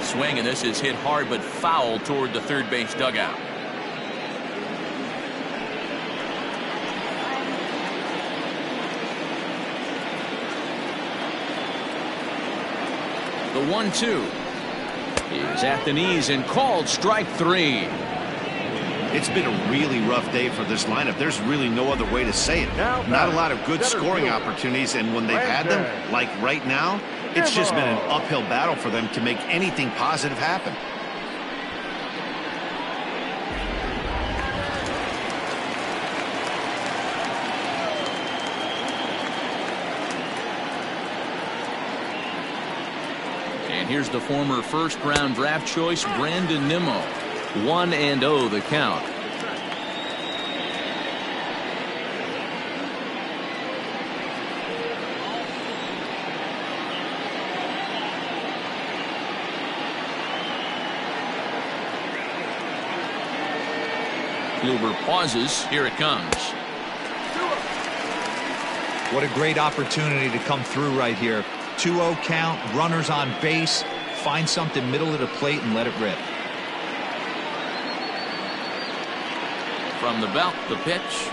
Swing, and this is hit hard but foul toward the third base dugout. The 1-2 is at the knees and called strike 3. It's been a really rough day for this lineup. There's really no other way to say it. Not a lot of good scoring opportunities, and when they've had them, like right now, it's just been an uphill battle for them to make anything positive happen. And here's the former first-round draft choice, Brandon Nimmo. 1-0 the count. Kluber pauses. Here it comes. What a great opportunity to come through right here. 2-0 count, runners on base. Find something middle of the plate and let it rip. From the belt, the pitch.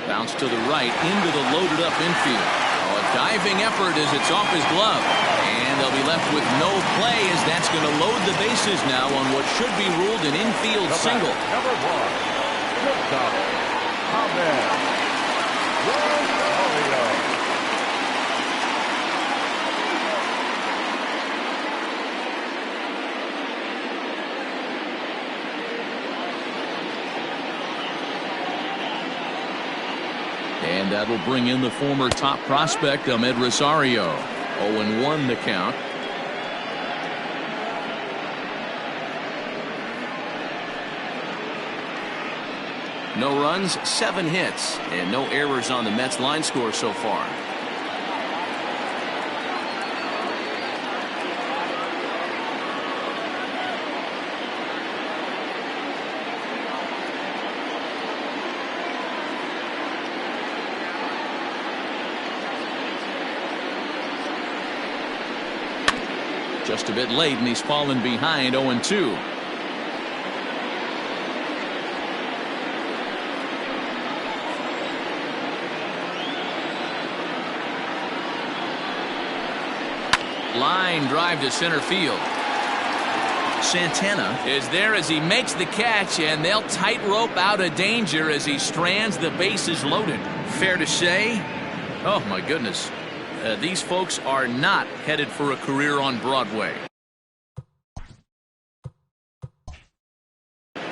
Bounce to the right into the loaded up infield. Oh, a diving effort as it's off his glove. And they'll be left with no play as that's going to load the bases now on what should be ruled an infield single. Number 1, shortstop, Ahmed. And that'll bring in the former top prospect, Ahmed Rosario. 0-1 the count. No runs, 7 hits, and no errors on the Mets line score so far. Just a bit late, and he's fallen behind 0-2. Line drive to center field. Santana is there as he makes the catch, and they'll tightrope out of danger as he strands the bases loaded. Fair to say, oh my goodness, these folks are not headed for a career on Broadway.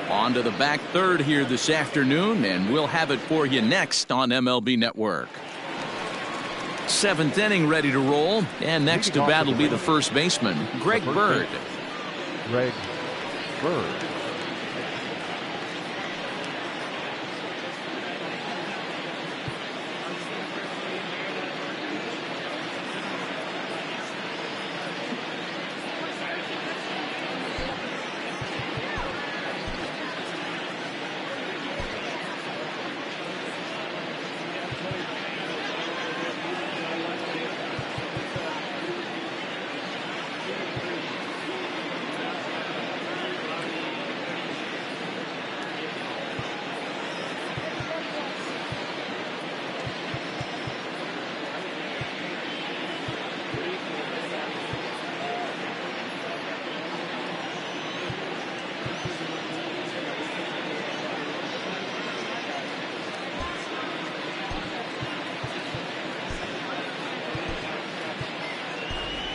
On to the back third here this afternoon, and we'll have it for you next on MLB Network. 7th inning ready to roll, and next to bat will be the first baseman, Greg Bird. Greg Bird.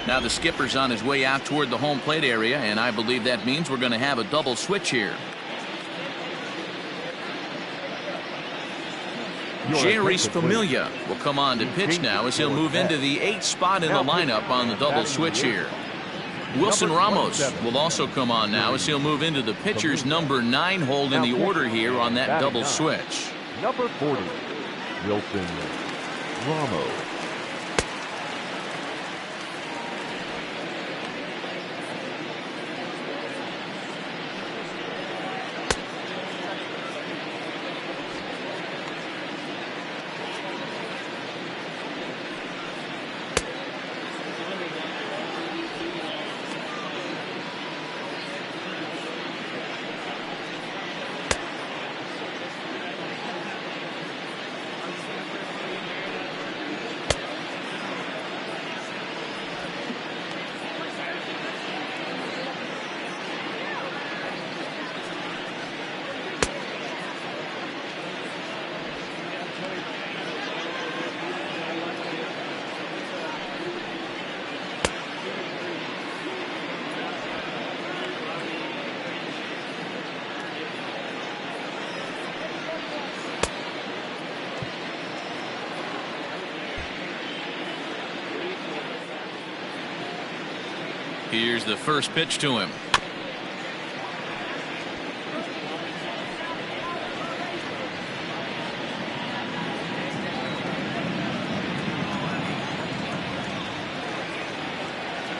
Now the skipper's on his way out toward the home plate area, and I believe that means we're going to have a double switch here. Jerry Familia will come on to pitch now as he'll move into the 8th spot in the lineup on the double switch here. Wilson Ramos will also come on now as he'll move into the pitcher's number 9 hold in the order here on that double switch. Number 40, Wilson Ramos. Here's the first pitch to him.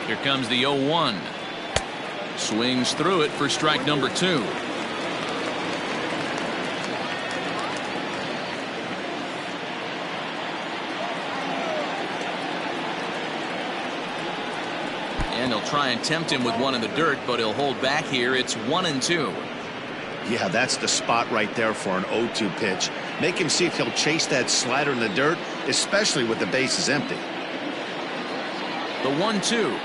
Here comes the 0-1. Swings through it for strike number 2. And he'll try and tempt him with one in the dirt, but he'll hold back here. It's 1-2. Yeah, that's the spot right there for an 0-2 pitch. Make him see if he'll chase that slider in the dirt, especially with the bases empty. The 1-2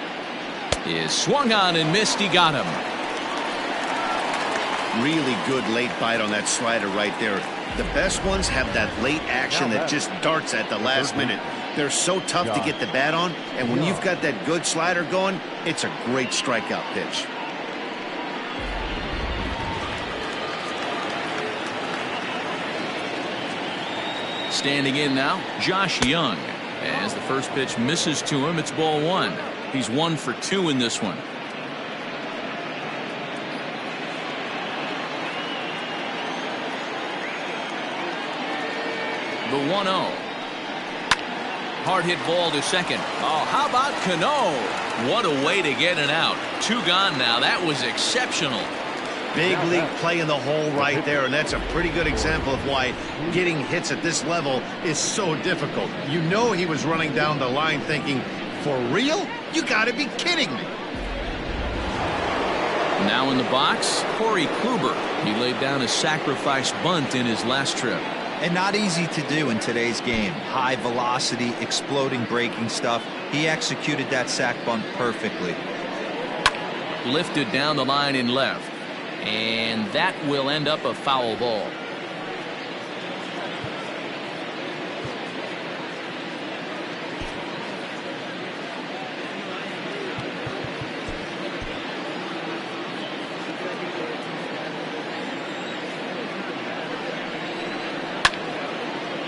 is swung on and missed. He got him. Really good late bite on that slider right there. The best ones have that late action that just darts at the last minute. They're so tough to get the bat on, and when you've got that good slider going, it's a great strikeout pitch. Standing in now, Josh Young. As the first pitch misses to him, it's ball 1. He's 1 for 2 in this one. The 1-0. Hard hit ball to second. Oh, how about Cano? What a way to get it out. 2 gone now. That was exceptional. Big league play in the hole right there, and that's a pretty good example of why getting hits at this level is so difficult. You know he was running down the line thinking, for real? You gotta be kidding me. Now in the box, Kluber. He laid down a sacrifice bunt in his last trip. And not easy to do in today's game. High velocity, exploding breaking stuff. He executed that sac bunt perfectly. Lifted down the line in left. And that will end up a foul ball.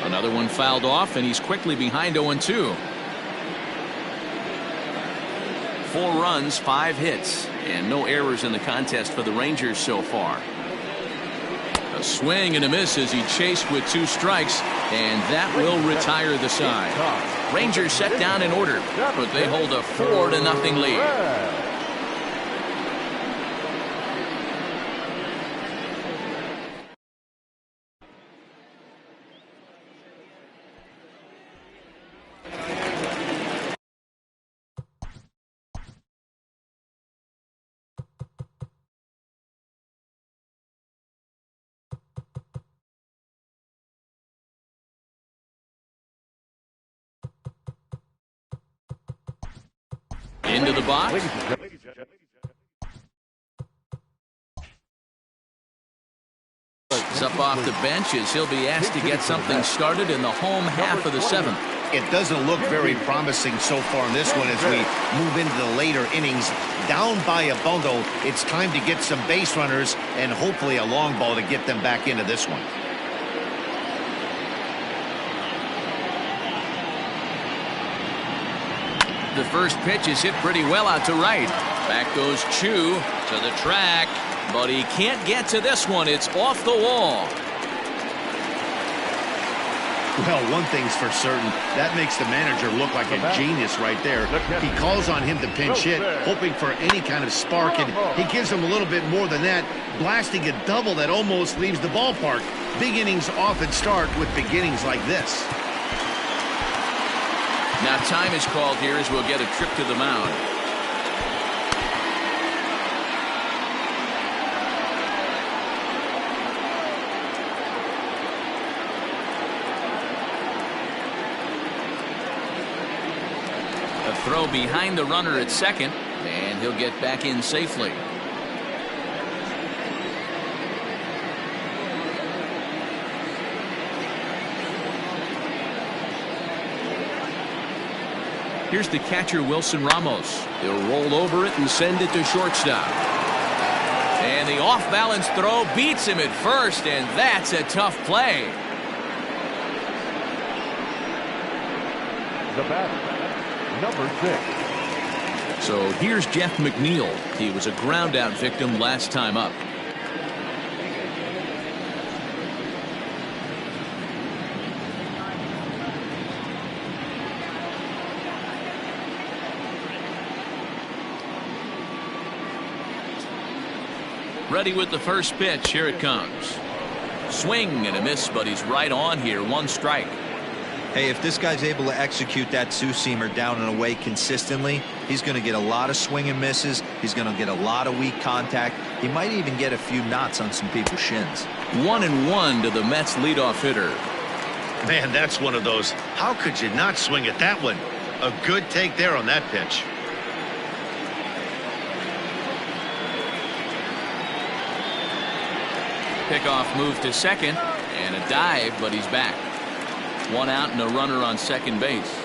Another one fouled off, and he's quickly behind 0-2. 4 runs, 5 hits, and no errors in the contest for the Rangers so far. A swing and a miss as he chased with 2 strikes, and that will retire the side. Rangers set down in order, but they hold a 4-0 lead. Into the box. He's up off the bench as he'll be asked to get something started in the home half of the 7th. It doesn't look very promising so far in this one as we move into the later innings. Down by a bundle, it's time to get some base runners and hopefully a long ball to get them back into this one. The first pitch is hit pretty well out to right. Back goes Chu to the track, but he can't get to this one. It's off the wall. Well, one thing's for certain, that makes the manager look like a genius right there. He calls on him to pinch hit, hoping for any kind of spark, and he gives him a little bit more than that, blasting a double that almost leaves the ballpark. Big innings often start with beginnings like this. Now time is called here as we'll get a trip to the mound. A throw behind the runner at second, and he'll get back in safely. Here's the catcher, Wilson Ramos. He'll roll over it and send it to shortstop. And the off-balance throw beats him at first, and that's a tough play. The batter, number 6. So here's Jeff McNeil. He was a ground out victim last time up. Ready with the first pitch. Here it comes. Swing and a miss, but he's right on here. 1 strike. Hey, if this guy's able to execute that two-seamer down and away consistently, he's going to get a lot of swing and misses. He's going to get a lot of weak contact. He might even get a few knots on some people's shins. 1-1 to the Mets leadoff hitter. Man, that's one of those. How could you not swing at that one? A good take there on that pitch. Pickoff move to second and a dive, but he's back. 1 out and a runner on second base.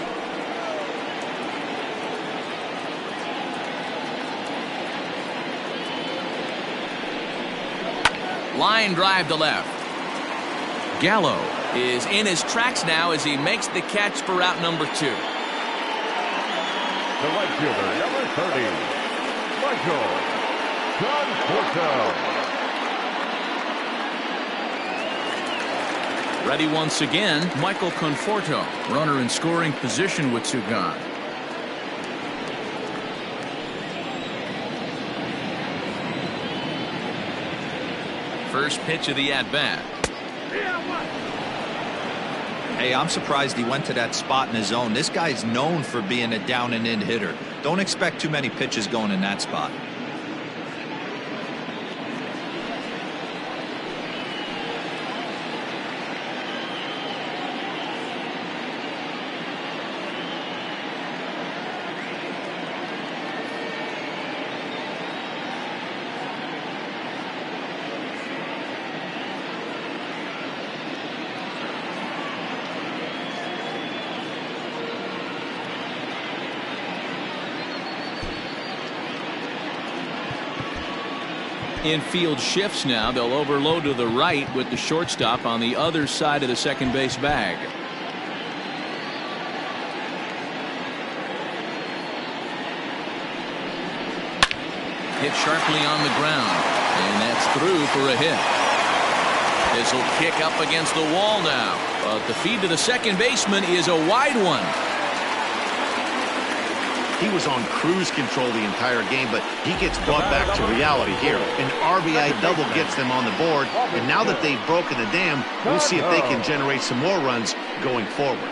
Line drive to left. Gallo is in his tracks now as he makes the catch for out number 2. The right fielder, number 30, Michael Conforto. Ready once again, Michael Conforto. Runner in scoring position with 2 gone. First pitch of the at-bat. Hey, I'm surprised he went to that spot in his zone. This guy's known for being a down and in hitter. Don't expect too many pitches going in that spot. Infield shifts now. They'll overload to the right with the shortstop on the other side of the second base bag. Hit sharply on the ground, and that's through for a hit. This will kick up against the wall now, but the feed to the second baseman is a wide one. He was on cruise control the entire game, but he gets brought back to reality here. An RBI double gets them on the board, and now that they've broken the dam, we'll see if they can generate some more runs going forward.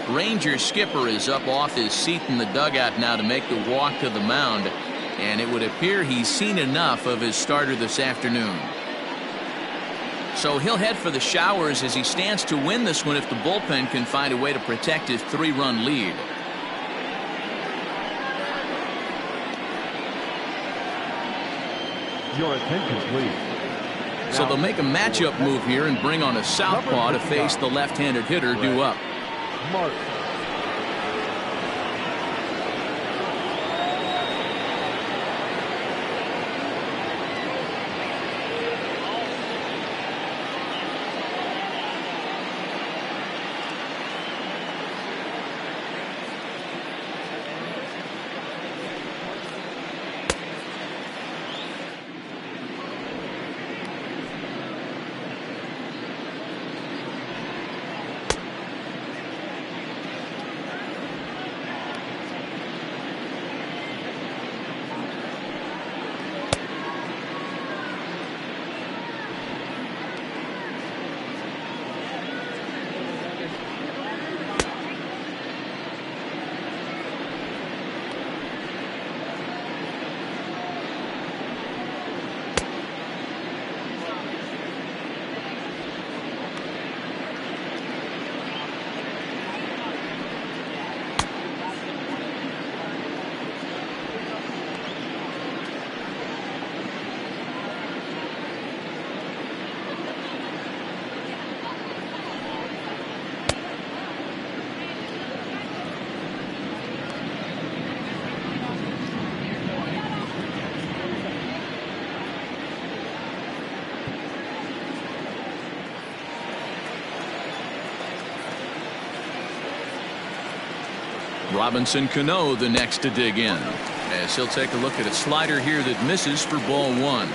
Ranger skipper is up off his seat in the dugout now to make the walk to the mound, and it would appear he's seen enough of his starter this afternoon. So he'll head for the showers as he stands to win this one if the bullpen can find a way to protect his 3-run lead. Your attention, please. So they'll make a matchup move here and bring on a southpaw to face the left-handed hitter due up. Mark. Robinson Cano the next to dig in, as he'll take a look at a slider here that misses for ball one.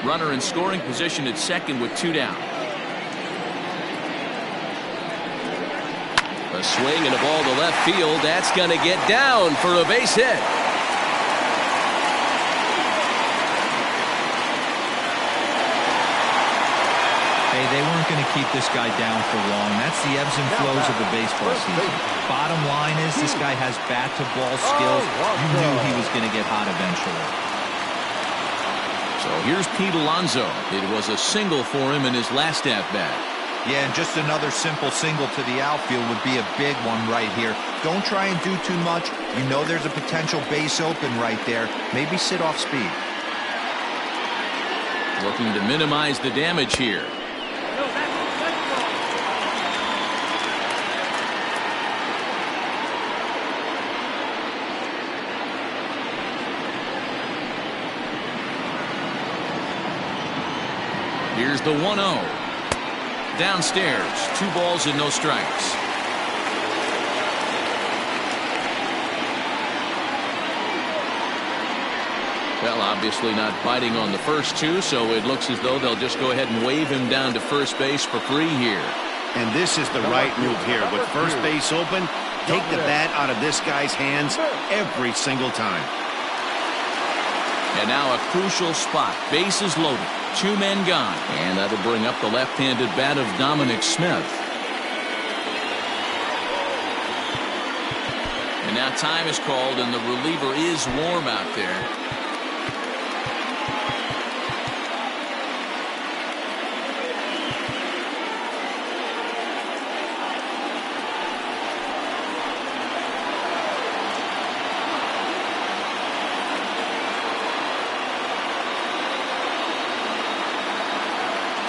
Runner in scoring position at second with 2 down. A swing and a ball to left field. That's going to get down for a base hit. Hey, they weren't going to keep this guy down for long. That's the ebbs and flows of the baseball season. Bottom line is this guy has bat-to-ball skills. You knew he was going to get hot eventually. So here's Pete Alonso. It was a single for him in his last at-bat. Yeah, and just another simple single to the outfield would be a big one right here. Don't try and do too much. You know there's a potential base open right there. Maybe sit off speed. Looking to minimize the damage here. Here's the 1-0. Downstairs, 2 balls and no strikes. Well, obviously not biting on the first 2, so it looks as though they'll just go ahead and wave him down to first base for free here. And this is the right move here. With first base open, take the bat out of this guy's hands every single time. And now a crucial spot. Bases loaded. 2 men gone. And that'll bring up the left-handed bat of Dominic Smith. And now time is called, and the reliever is warm out there.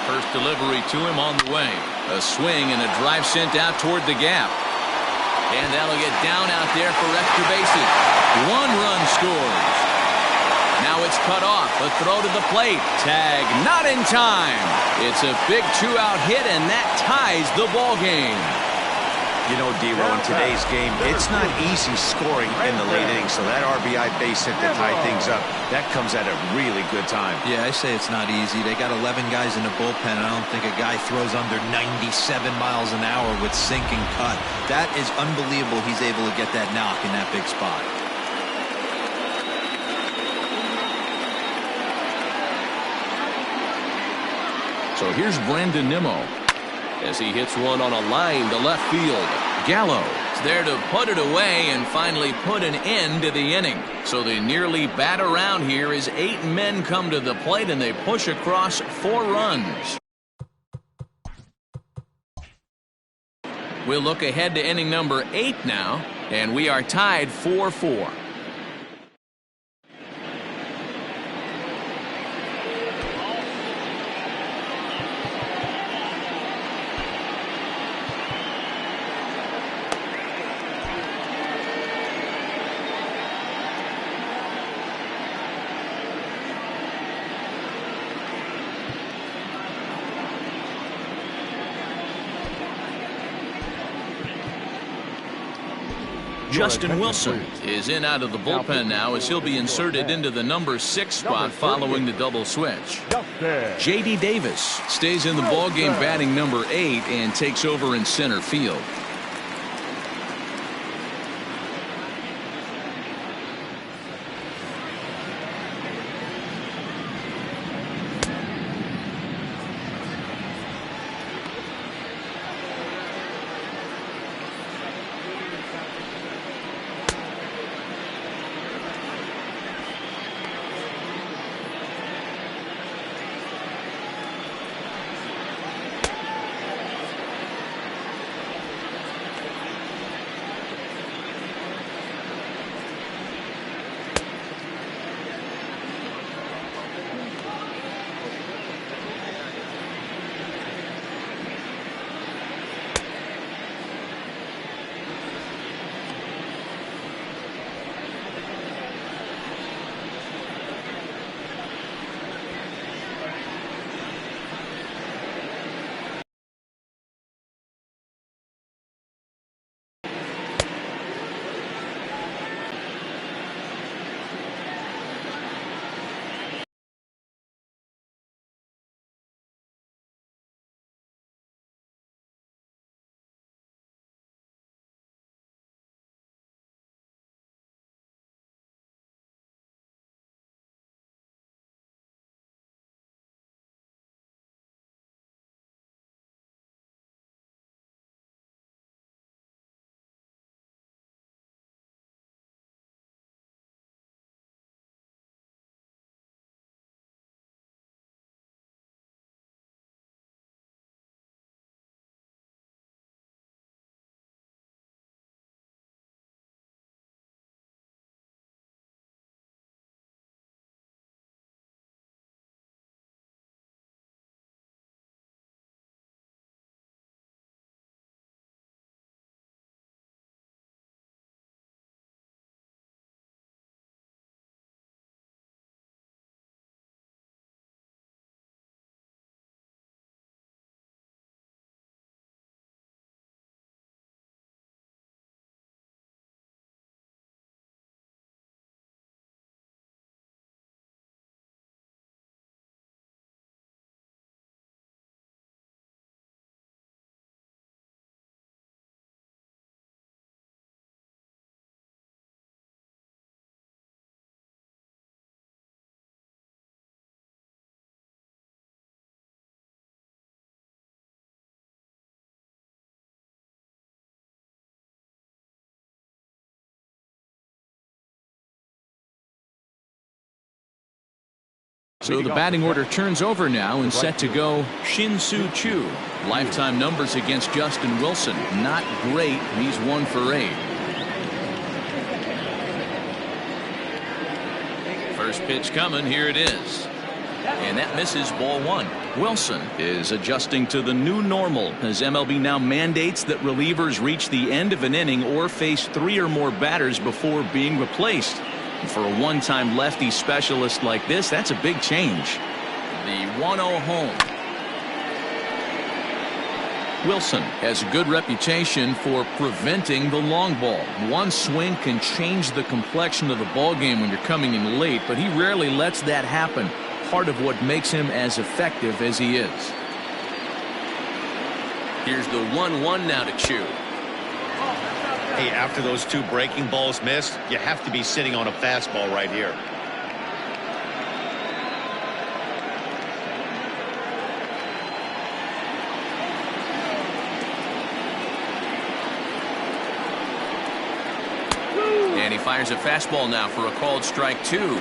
First delivery to him on the way. A swing and a drive sent out toward the gap. And that'll get down out there for extra bases. 1 run scores. Now it's cut off. A throw to the plate. Tag not in time. It's a big 2-out hit, and that ties the ball game. You know, D-Row, in today's game, it's not easy scoring in the late innings, so that RBI base hit to tie things up, that comes at a really good time. Yeah, I say it's not easy. They got 11 guys in the bullpen, and I don't think a guy throws under 97 miles an hour with sinking cut. That is unbelievable he's able to get that knock in that big spot. So here's Brandon Nimmo, as he hits one on a line to left field. Gallo is there to put it away and finally put an end to the inning. So they nearly bat around here as 8 men come to the plate, and they push across 4 runs. We'll look ahead to inning number 8 now, and we are tied 4-4. Justin Wilson is in out of the bullpen now, as he'll be inserted into the number 6 spot following the double switch. J.D. Davis stays in the ballgame batting number 8 and takes over in center field. So the batting order turns over now and set to go Shin-Soo Choo. Lifetime numbers against Justin Wilson. Not great. He's 1 for 8. First pitch coming. Here it is. And that misses, ball 1. Wilson is adjusting to the new normal as MLB now mandates that relievers reach the end of an inning or face 3 or more batters before being replaced. And for a one-time lefty specialist like this, that's a big change. The 1-0 home. Wilson has a good reputation for preventing the long ball. One swing can change the complexion of the ball game when you're coming in late, but he rarely lets that happen. Part of what makes him as effective as he is. Here's the 1-1 now to Choo. Hey, after those 2 breaking balls missed, you have to be sitting on a fastball right here. And he fires a fastball now for a called strike 2.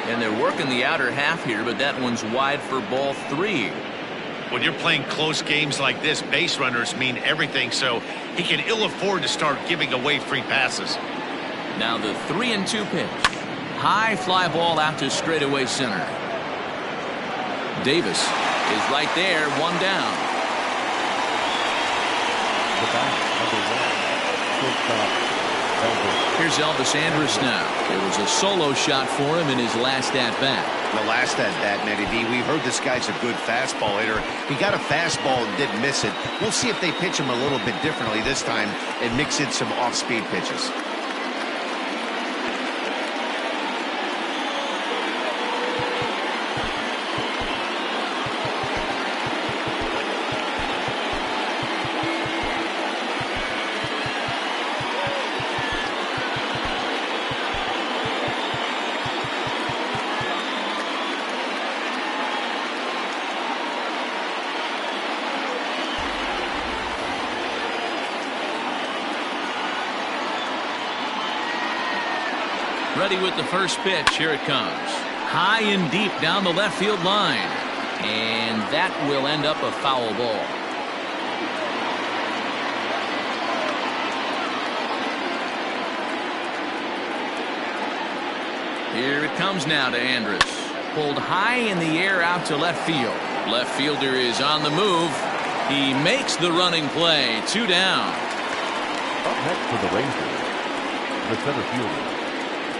And they're working the outer half here, but that one's wide for ball 3. When you're playing close games like this, base runners mean everything, so he can ill afford to start giving away free passes. Now the 3-2 pitch. High fly ball out to straightaway center. Davis is right there, 1 down. Here's Elvis Anders now. It was a solo shot for him in his last at-bat. The last at-bat, Matty D, we heard this guy's a good fastball hitter. He got a fastball and didn't miss it. We'll see if they pitch him a little bit differently this time and mix in some off-speed pitches. Ready with the first pitch. Here it comes. High and deep down the left field line. And that will end up a foul ball. Here it comes now to Andrus. Pulled high in the air out to left field. Left fielder is on the move. He makes the running play. 2 down. Up next for the Rangers, the center fielder,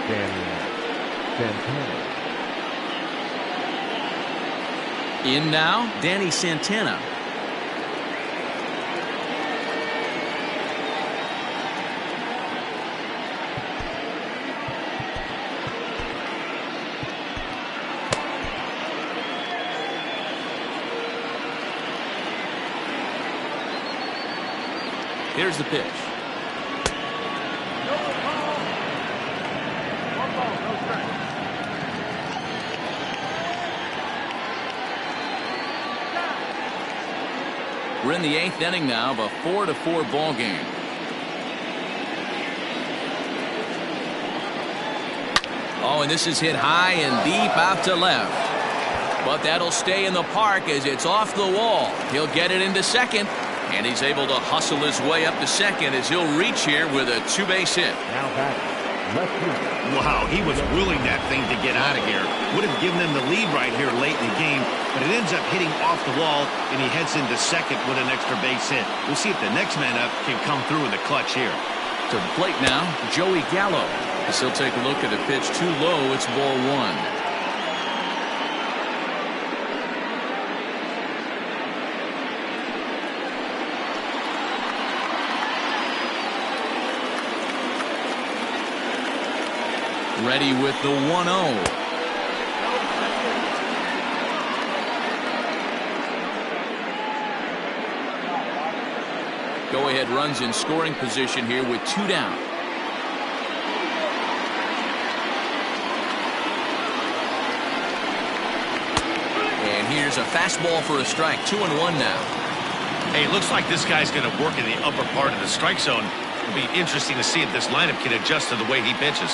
Santana. In now, Danny Santana. Here's the pitch. We're in the 8th inning now of a 4-4 ball game. Oh, and this is hit high and deep out to left. But that'll stay in the park as it's off the wall. He'll get it into second, and he's able to hustle his way up to second as he'll reach here with a 2-base hit. Now back, left field. Wow, he was willing that thing to get out of here. Would have given them the lead right here late in the game, but it ends up hitting off the wall, and he heads into second with an extra base hit. We'll see if the next man up can come through in the clutch here. To the plate now, Joey Gallo. As he'll take a look at a pitch too low. It's ball 1. Ready with the 1-0. Go-ahead runs in scoring position here with 2 down. And here's a fastball for a strike. 2-1 now. Hey, it looks like this guy's going to work in the upper part of the strike zone. It'll be interesting to see if this lineup can adjust to the way he pitches.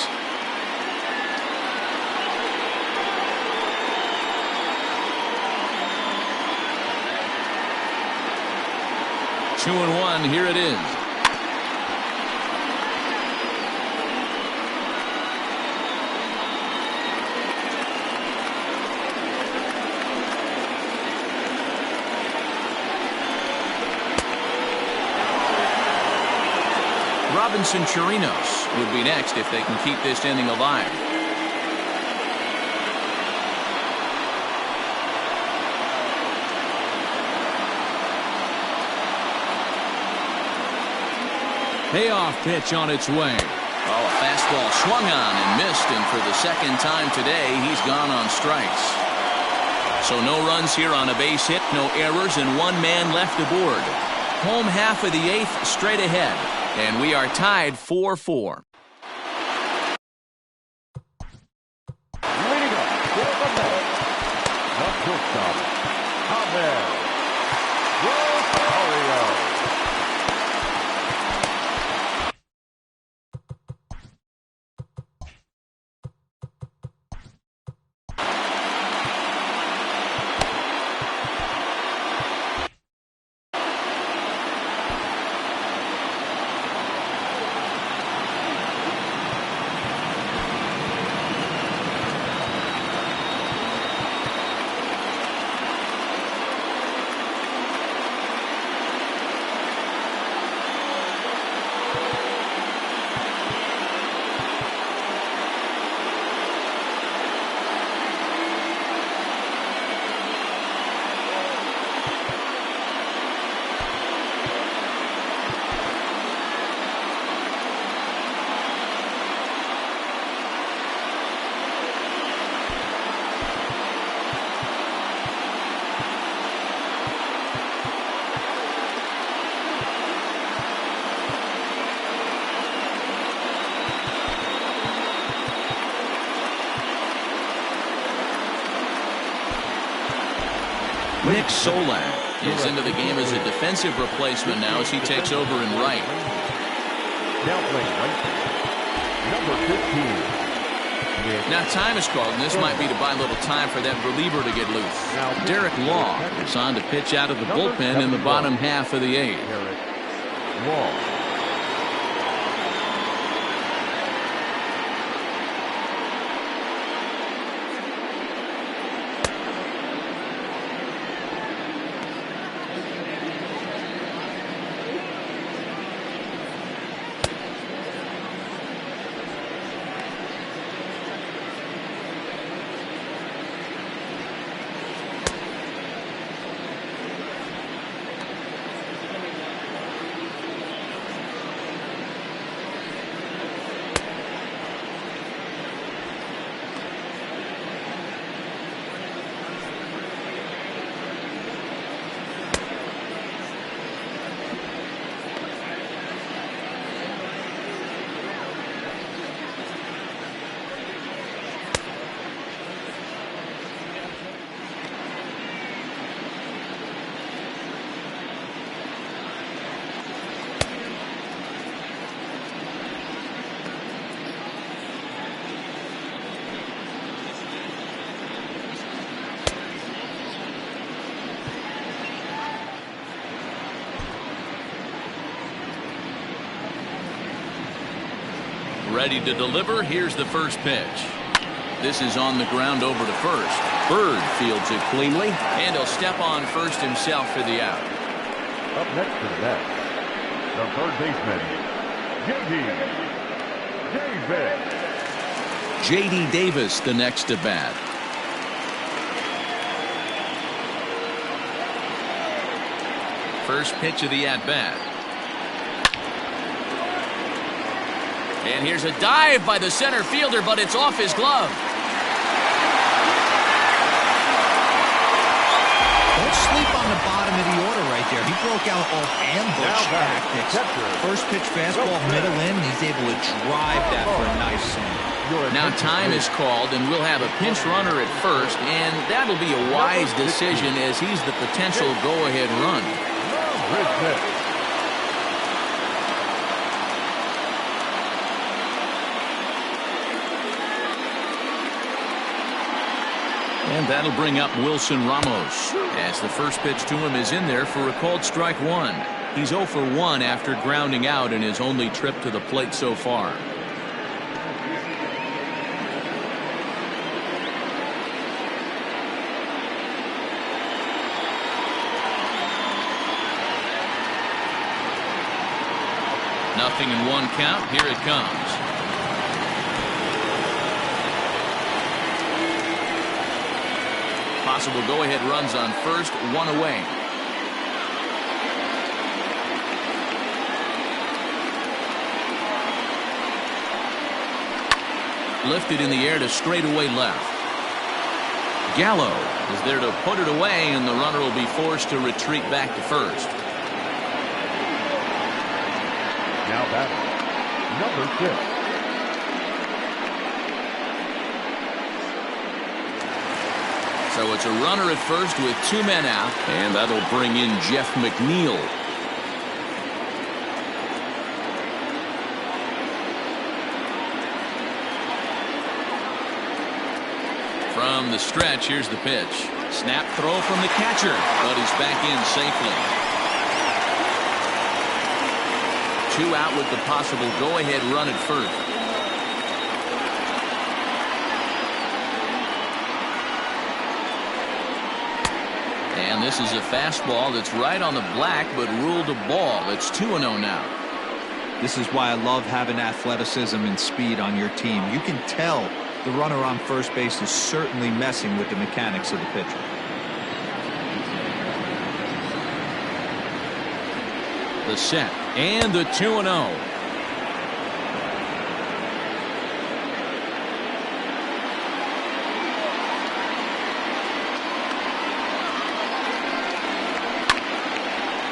2-1, here it is. Robinson Chirinos would be next if they can keep this inning alive. Payoff pitch on its way. Oh, a fastball swung on and missed, and for the second time today, he's gone on strikes. So no runs here on a base hit, no errors, and one man left aboard. Home half of the 8th straight ahead, and we are tied 4-4. Leading up to the middle, the shortstop, Javier Rosario. Nick Solak is into the game as a defensive replacement now as he takes over in right. Now playing right, number 15. Now time is called, and this might be to buy a little time for that reliever to get loose. Derek Law is on to pitch out of the bullpen in the bottom half of the 8th. Derek Law. Ready to deliver. Here's the first pitch. This is on the ground over to first. Bird fields it cleanly, and he'll step on first himself for the out. Up next to the bat, the third baseman, Davis. J.D. Davis, the next to bat. First pitch of the at-bat. And here's a dive by the center fielder, but it's off his glove. Don't sleep on the bottom of the order right there. He broke out all ambush tactics. First pitch fastball, middle in. He's able to drive that for a nice single. Now time is called, and we'll have a pinch runner at first, and that'll be a wise decision as he's the potential go-ahead run. And that'll bring up Wilson Ramos, as the first pitch to him is in there for a called strike one. He's 0 for 1 after grounding out in his only trip to the plate so far. Nothing in 1 count. Here it comes. Possible go-ahead runs on first, 1 away. Lifted in the air to straightaway left. Gallo is there to put it away, and the runner will be forced to retreat back to first. Now batting, number 6. So it's a runner at first with 2 men out, and that'll bring in Jeff McNeil. From the stretch, here's the pitch. Snap throw from the catcher, but he's back in safely. 2 out with the possible go-ahead run at first. And this is a fastball that's right on the black, but ruled a ball. It's 2-0 now. This is why I love having athleticism and speed on your team. You can tell the runner on first base is certainly messing with the mechanics of the pitcher. The set and the 2-0.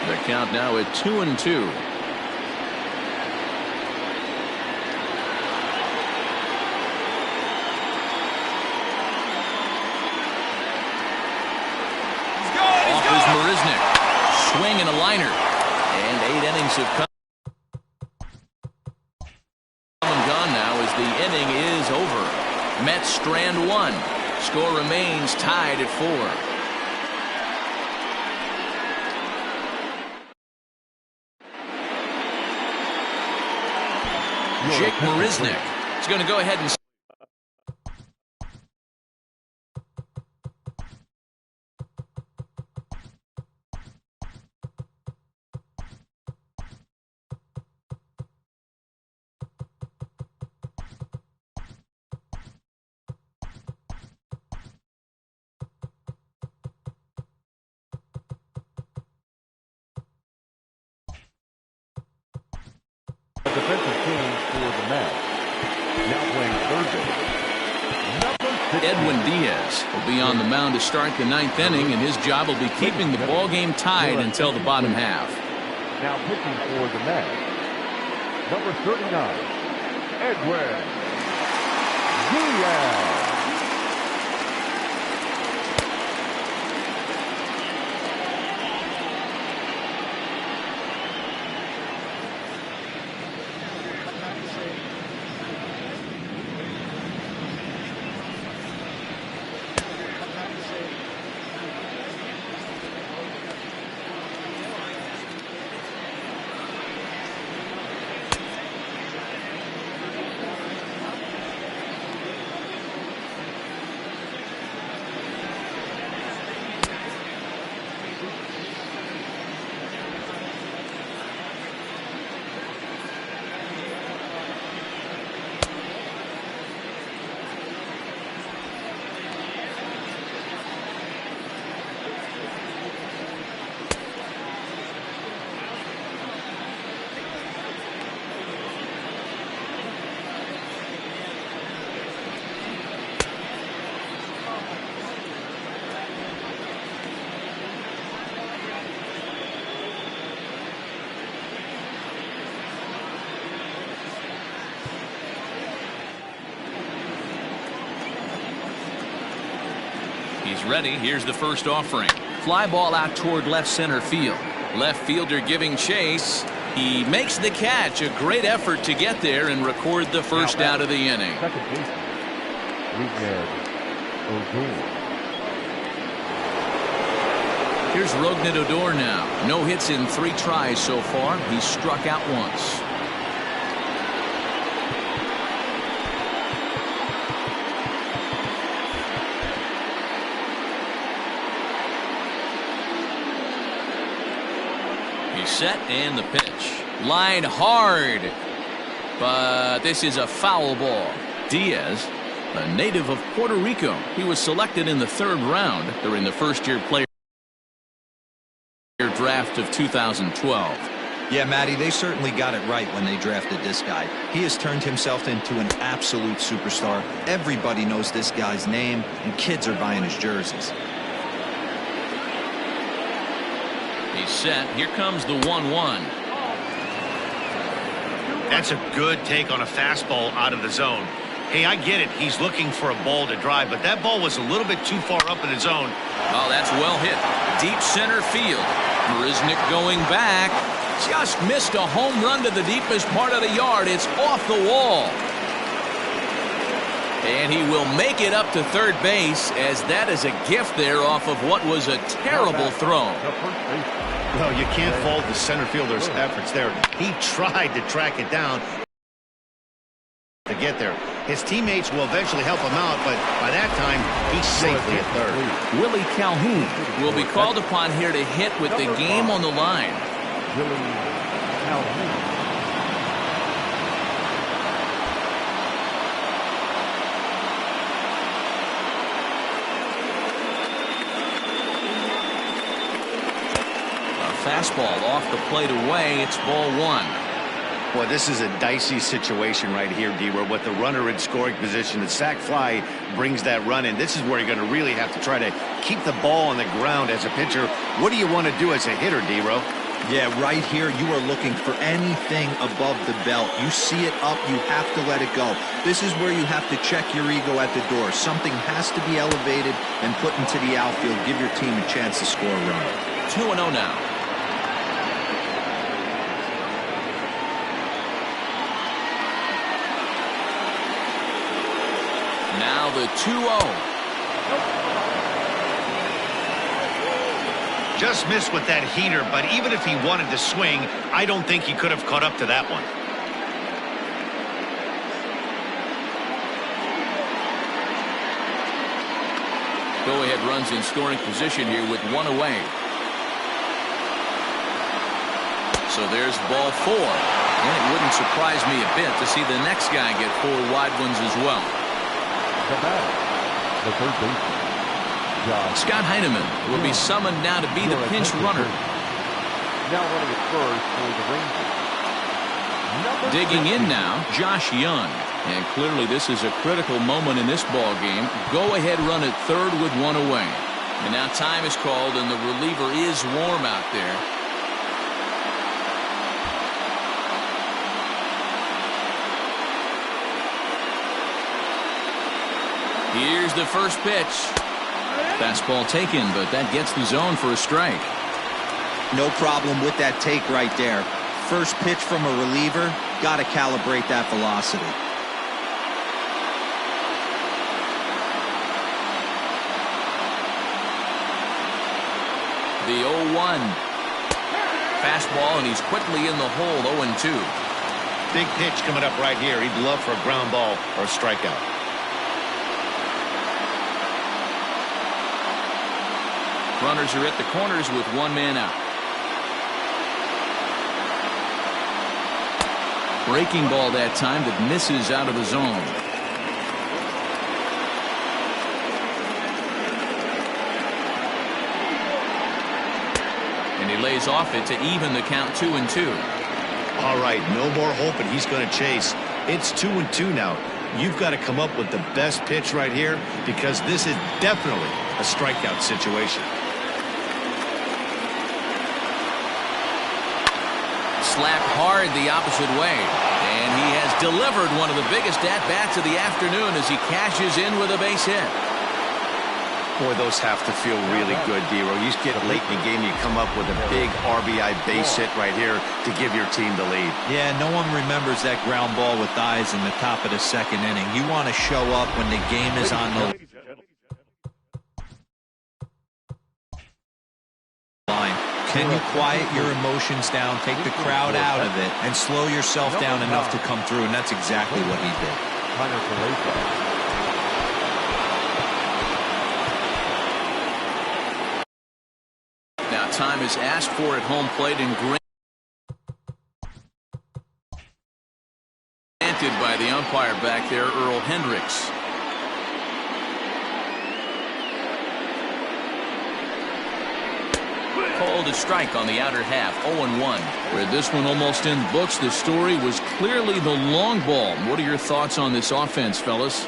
The count now at 2-2. Off is Marisnik. Swing and a liner. And 8 innings have come and gone now as the inning is over. Mets strand 1. Score remains tied at 4. Jake Marisnik is going to go ahead and defensive change for the Mets. Now playing third base. Edwin Diaz will be on the mound to start the 9th inning, and his job will be keeping the ball game tied until the bottom half. Now pitching for the Mets, number 39, Edwin Diaz. He's ready. Here's the first offering. Fly ball out toward left center field. Left fielder giving chase. He makes the catch. A great effort to get there and record the first out of the inning. Second baseman, Here's Odor now. No hits in 3 tries so far. He's struck out once. He's set and the pitch. Line hard. But this is a foul ball. Diaz, a native of Puerto Rico. He was selected in the 3rd round during the first-year player draft of 2012. Yeah, Matty, they certainly got it right when they drafted this guy. He has turned himself into an absolute superstar. Everybody knows this guy's name, and kids are buying his jerseys. He's set. Here comes the 1-1. That's a good take on a fastball out of the zone. Hey, I get it. He's looking for a ball to drive, but that ball was a little bit too far up in the zone. Oh, that's well hit. Deep center field. Marisnick going back. Just missed a home run to the deepest part of the yard. It's off the wall. And he will make it up to third base, as that is a gift there off of what was a terrible throw. Well, you can't fault the center fielder's efforts there. He tried to track it down to get there. His teammates will eventually help him out, but by that time, he's safely at third. Willie Calhoun will be called upon here to hit with the game on the line. Willie Calhoun. Fastball off the plate away. It's ball 1. Boy, this is a dicey situation right here, D-Row. With the runner in scoring position, the sac fly brings that run in. This is where you're going to really have to try to keep the ball on the ground as a pitcher. What do you want to do as a hitter, D-Row? Yeah, right here, you are looking for anything above the belt. You see it up, you have to let it go. This is where you have to check your ego at the door. Something has to be elevated and put into the outfield. Give your team a chance to score a run. 2-0 now. Now the 2-0. Just missed with that heater, but even if he wanted to swing, I don't think he could have caught up to that one. Go-ahead runs in scoring position here with 1 away. So there's ball 4. And it wouldn't surprise me a bit to see the next guy get 4 wide ones as well. The third baseman, Scott Heineman will be summoned now to be the pinch runner. Now running at first for the Rangers. Digging in now, Josh Young. And clearly this is a critical moment in this ball game. Go ahead run at third with 1 away. And now time is called and the reliever is warm out there. Here's the first pitch. Fastball taken, but that gets the zone for a strike. No problem with that take right there. First pitch from a reliever, got to calibrate that velocity. The 0-1. Fastball, and he's quickly in the hole, 0-2. Big pitch coming up right here. He'd love for a ground ball or a strikeout. Runners are at the corners with 1 man out. Breaking ball that time that misses out of the zone. And he lays off it to even the count 2-2. All right, no more hoping he's going to chase. It's 2-2 now. You've got to come up with the best pitch right here because this is definitely a strikeout situation. Slapped hard the opposite way. And he has delivered one of the biggest at-bats of the afternoon as he cashes in with a base hit. Boy, those have to feel really good, D-Row. You get late in the game, you come up with a big RBI base hit right here to give your team the lead. Yeah, no one remembers that ground ball with eyes in the top of the second inning. You want to show up when the game is on the Can you quiet your emotions down, take the crowd out of it, and slow yourself down enough to come through? And that's exactly what he did. Now time is asked for at home plate and granted by the umpire back there, Earl Hendricks. Called a strike on the outer half, 0-1. Where this one almost in books, the story was clearly the long ball. What are your thoughts on this offense, fellas?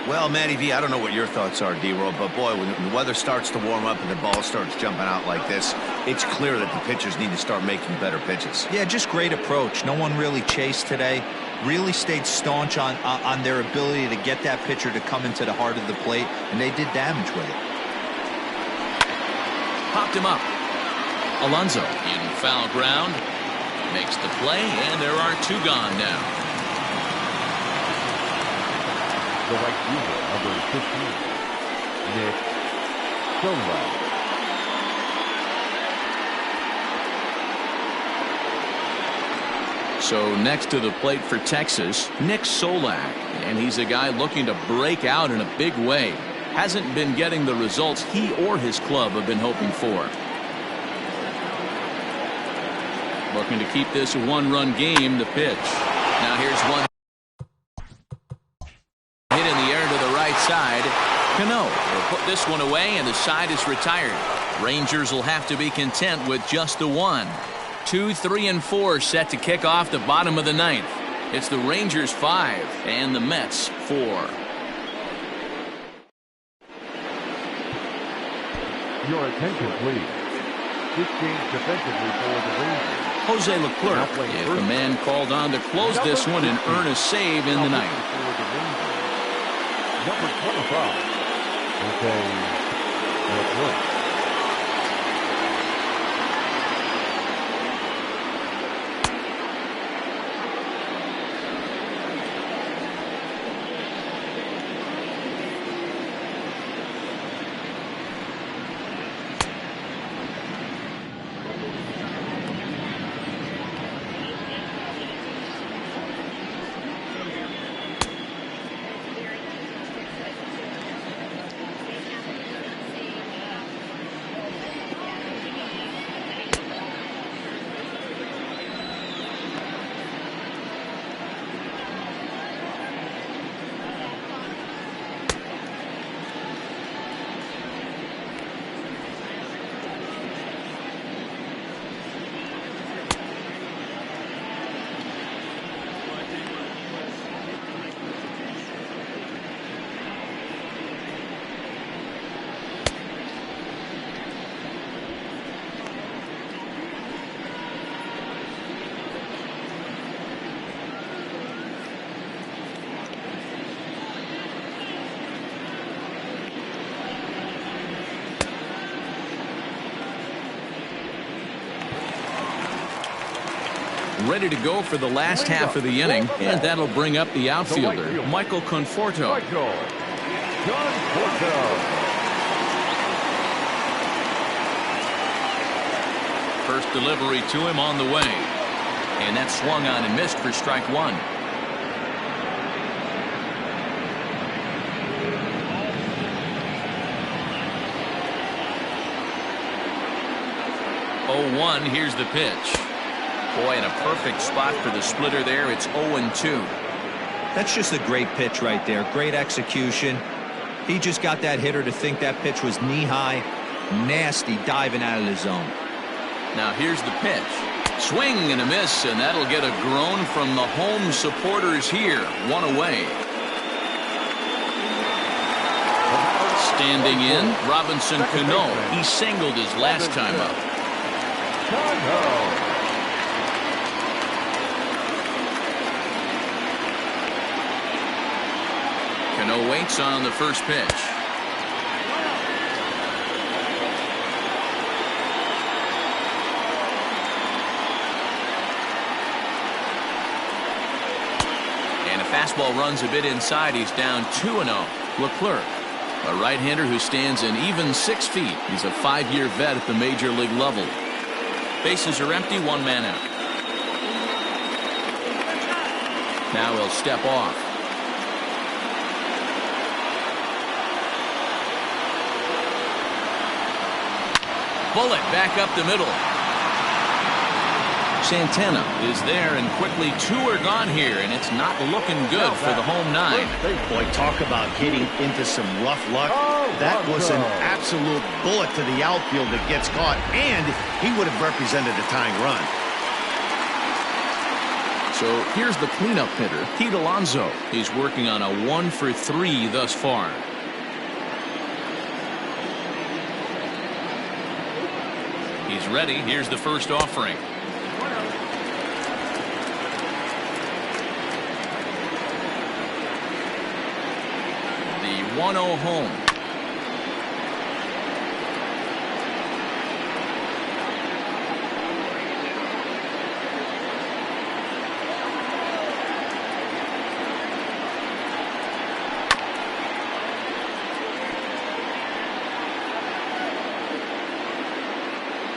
Well, Matty V, I don't know what your thoughts are, D-Roll, but boy, when the weather starts to warm up and the ball starts jumping out like this, it's clear that the pitchers need to start making better pitches. Yeah, just great approach. No one really chased today. Really stayed staunch on their ability to get that pitcher to come into the heart of the plate, and they did damage with it. Popped him up. Alonso in foul ground. Makes the play, and there are two gone now. The right fielder, number 15, Stroman. So next to the plate for Texas, Nick Solak, and he's a guy looking to break out in a big way. Hasn't been getting the results he or his club have been hoping for. Looking to keep this a one-run game, the pitch. Now here's one hit in the air to the right side. Cano will put this one away, and the side is retired. Rangers will have to be content with just the one. 2, 3, and 4 set to kick off the bottom of the ninth. It's the Rangers 5 and the Mets 4. Your attention, please. This change defensively for the Rangers. Jose Leclerc is the man called on to close this one and earn a save in the ninth. Number 25, Jose Leclerc. Ready to go for the last half of the inning, and that'll bring up the outfielder, Michael Conforto. First delivery to him on the way, and that swung on and missed for strike one. Oh, 1, here's the pitch. Boy, in a perfect spot for the splitter there. It's 0-2. That's just a great pitch right there. Great execution. He just got that hitter to think that pitch was knee-high. Nasty diving out of the zone. Now here's the pitch. Swing and a miss, and that'll get a groan from the home supporters here. One away. Standing in, Robinson Cano. He singled his last time up. Cano waits on the first pitch. And a fastball runs a bit inside. He's down 2-0. Leclerc A right-hander who stands an even 6 feet. He's a 5-year vet at the major league level. Bases are empty, 1 man out. Now he'll step off. Bullet back up the middle. Santana is there, and quickly 2 are gone here, and it's not looking good for the home 9. Boy, talk about getting into some rough luck. That was an absolute bullet to the outfield that gets caught, and he would have represented a tying run. So here's the cleanup hitter, Pete Alonso. He's working on a 1 for 3 thus far. He's ready. Here's the first offering. The 1-0 home.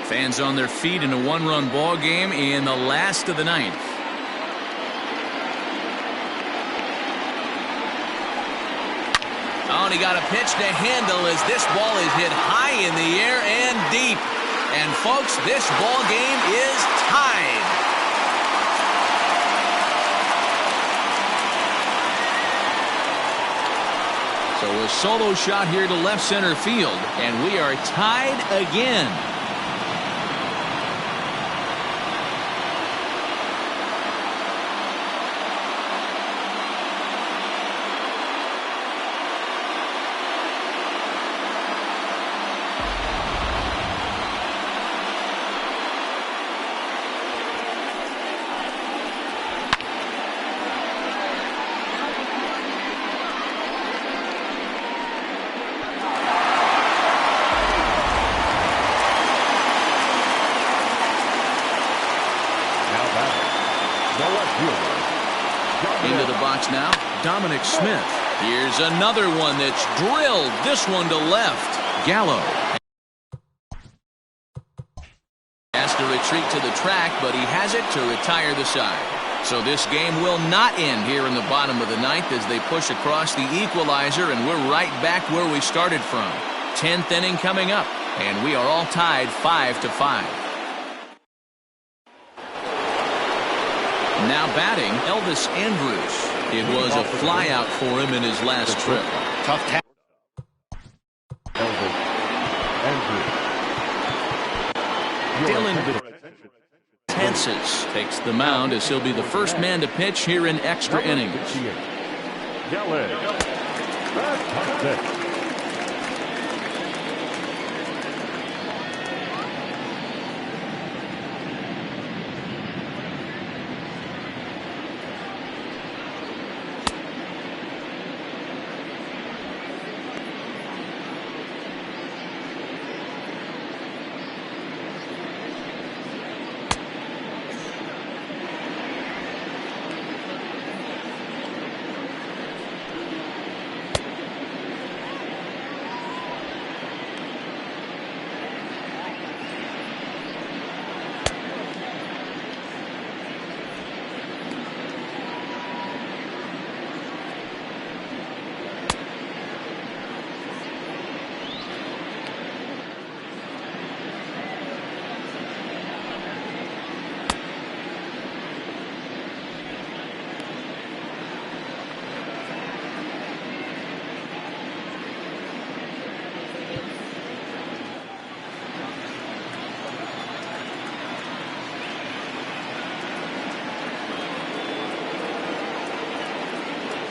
Fans on their feet in a 1-run ball game in the last of the 9th. Oh, and he got a pitch to handle as this ball is hit high in the air and deep. And folks, this ball game is tied. So a solo shot here to left center field, and we are tied again. Into the box now, Dominic Smith. Here's another one that's drilled. This one to left. Gallo has to retreat to the track, but he has it to retire the side. So this game will not end here in the bottom of the 9th as they push across the equalizer, and we're right back where we started from. 10th inning coming up, and we are all tied 5-5. Now batting, Elvis Anders. It was a flyout for him in his last trip. Tough task. Elvis Anders. Dylan tenses, takes the mound as he'll be the first man to pitch here in extra innings. Gallo.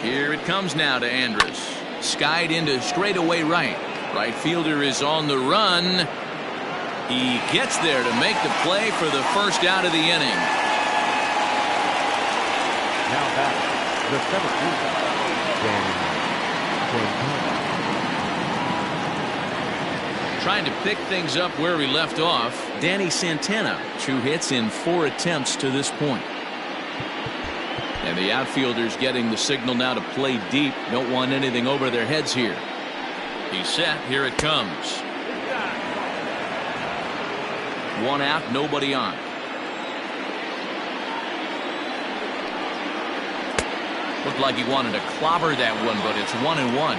Here it comes now to Andrus. Skied into straightaway right. Right fielder is on the run. He gets there to make the play for the first out of the inning. Now back, the 17th. Trying to pick things up where we left off, Danny Santana. 2 hits in 4 attempts to this point. And the outfielders getting the signal now to play deep. Don't want anything over their heads here. He's set. Here it comes. One out, nobody on. Looked like he wanted to clobber that one, but it's 1-1.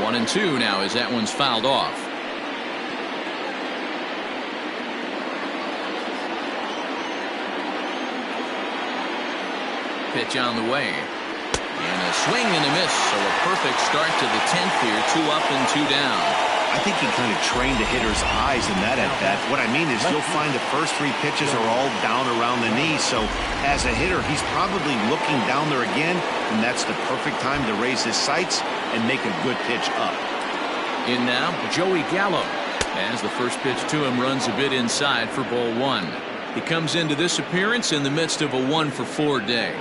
One and two now as that one's fouled off. Pitch on the way. And a swing and a miss. So a perfect start to the 10th here. 2 up and 2 down. I think he kind of trained the hitter's eyes in that at bat. What I mean is you'll find the first 3 pitches are all down around the knee. So as a hitter, he's probably looking down there again. And that's the perfect time to raise his sights and make a good pitch up. In now, Joey Gallo. As the first pitch to him runs a bit inside for ball 1. He comes into this appearance in the midst of a 1-for-4 day.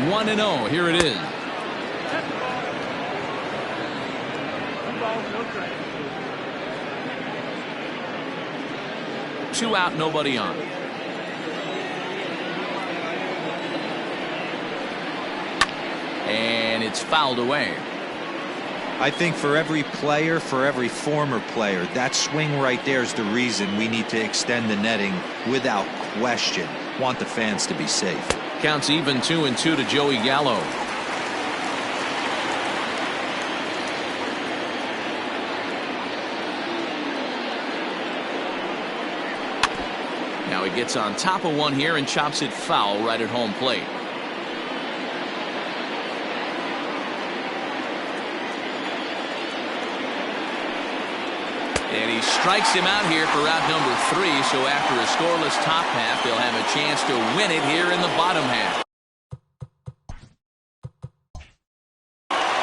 1-0. Here it is. Two out, nobody on. And it's fouled away. I think for every player, for every former player, that swing right there is the reason we need to extend the netting without question. Want the fans to be safe. Counts even 2-2 to Joey Gallo. Now he gets on top of one here and chops it foul right at home plate. And he strikes him out here for out number 3. So after a scoreless top half, they'll have a chance to win it here in the bottom half.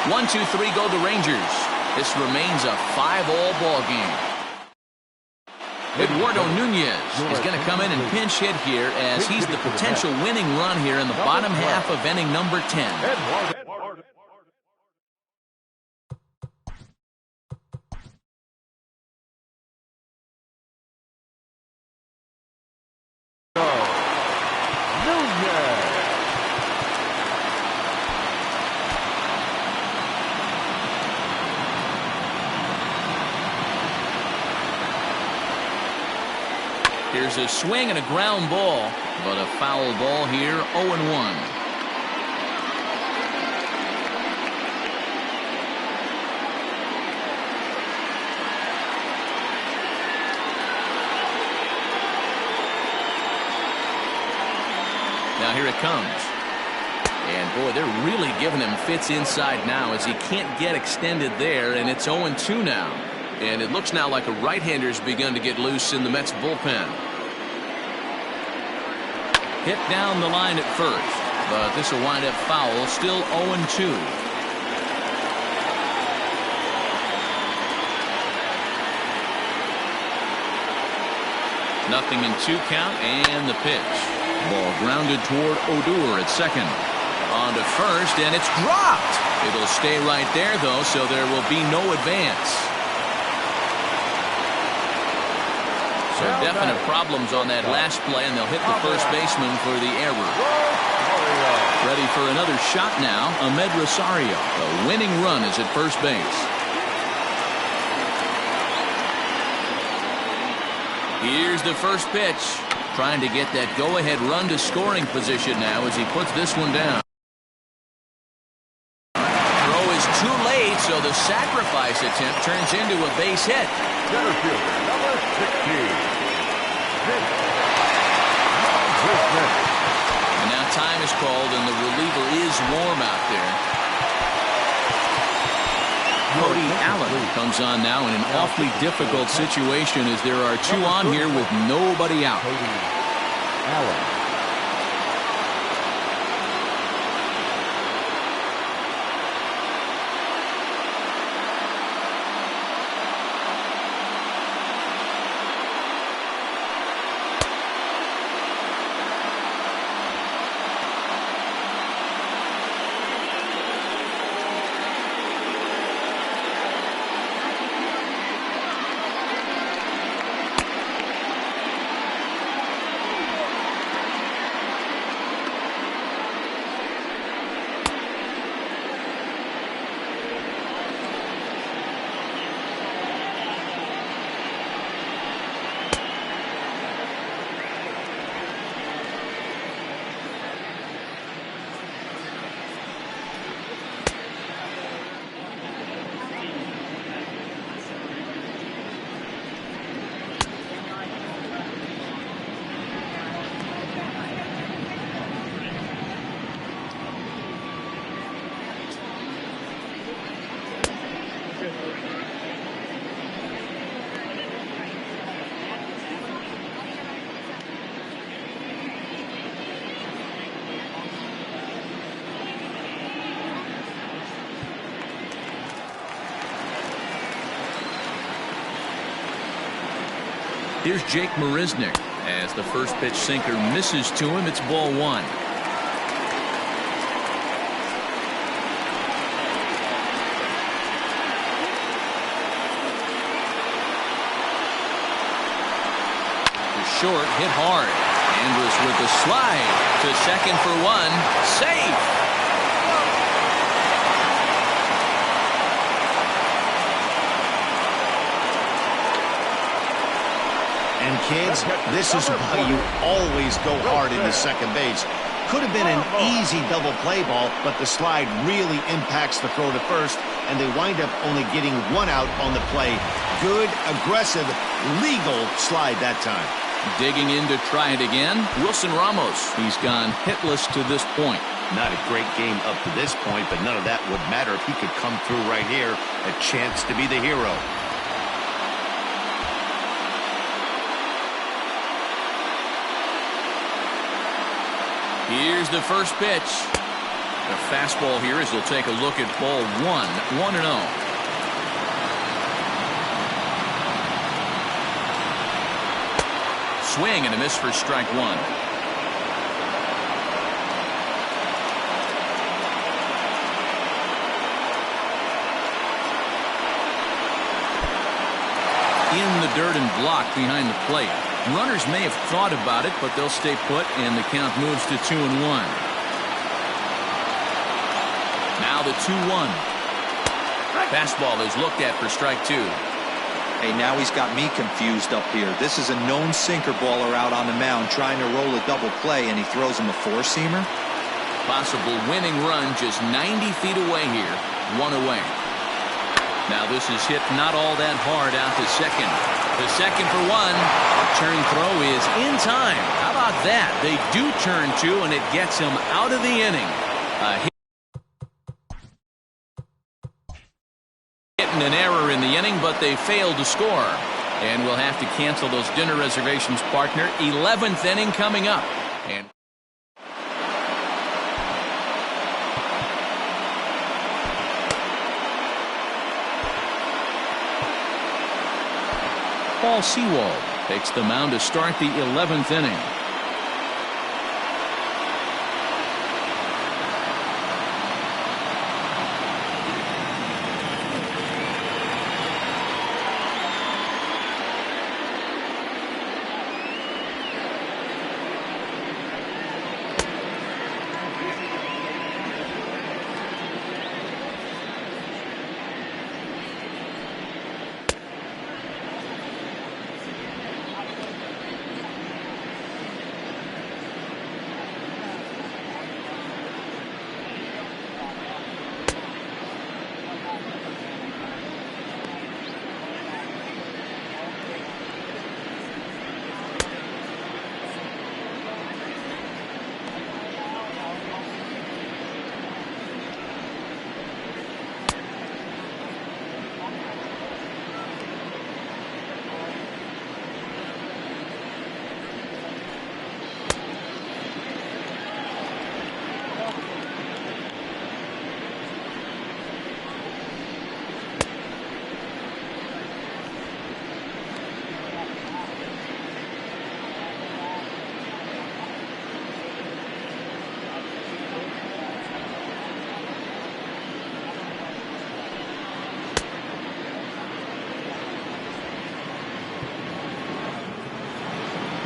1-2-3 go the Rangers. This remains a 5-all ball game. Eduardo Nunez is going to come in and pinch hit here as he's the potential winning run here in the bottom half of inning number 10. Here's a swing and a ground ball, but a foul ball here, 0-1. Now here it comes. And boy, they're really giving him fits inside now as he can't get extended there, and it's 0-2 now. And it looks now like a right-hander's begun to get loose in the Mets bullpen. Hit down the line at first, but this will wind up foul, still 0-2. Nothing in 2 count, and the pitch. Ball grounded toward Odor at second. On to first, and it's dropped. It'll stay right there, though, so there will be no advance. So definite problems on that last play, and they'll hit the first baseman for the error. Ready for another shot now, Ahmed Rosario. The winning run is at first base. Here's the first pitch. Trying to get that go-ahead run to scoring position now as he puts this one down. Throw is too late, so the sacrifice attempt turns into a base hit. Center fielder, number 16. And now time is called, and the reliever is warm out there. Cody Allen comes on now in an awfully difficult situation as there are 2 on here with nobody out. Allen. Here's Jake Marisnick. As the first pitch sinker misses to him, it's ball one. Short, hit hard. Anders with the slide to second for one. Safe. And kids, this is why you always go hard into second base. Could have been an easy double play ball, but the slide really impacts the throw to first, and they wind up only getting one out on the play. Good, aggressive, legal slide that time. Digging in to try it again, Wilson Ramos. He's gone hitless to this point. Not a great game up to this point, but none of that would matter if he could come through right here. A chance to be the hero. Here's the first pitch. The fastball here as he'll take a look at ball one. 1-0. Swing and a miss for strike one. In the dirt and blocked behind the plate. Runners may have thought about it, but they'll stay put, and the count moves to 2-1. Now the 2-1. Fastball is looked at for strike two. Hey, now he's got me confused up here. This is a known sinker baller out on the mound trying to roll a double play, and he throws him a four-seamer. Possible winning run just 90 feet away here. One away. Now this is hit not all that hard out to second. The second for one. Turn throw is in time. How about that? They do turn two, and it gets him out of the inning. An error in the inning, but they failed to score, and we'll have to cancel those dinner reservations, partner. 11th inning coming up, and Paul Sewald takes the mound to start the 11th inning.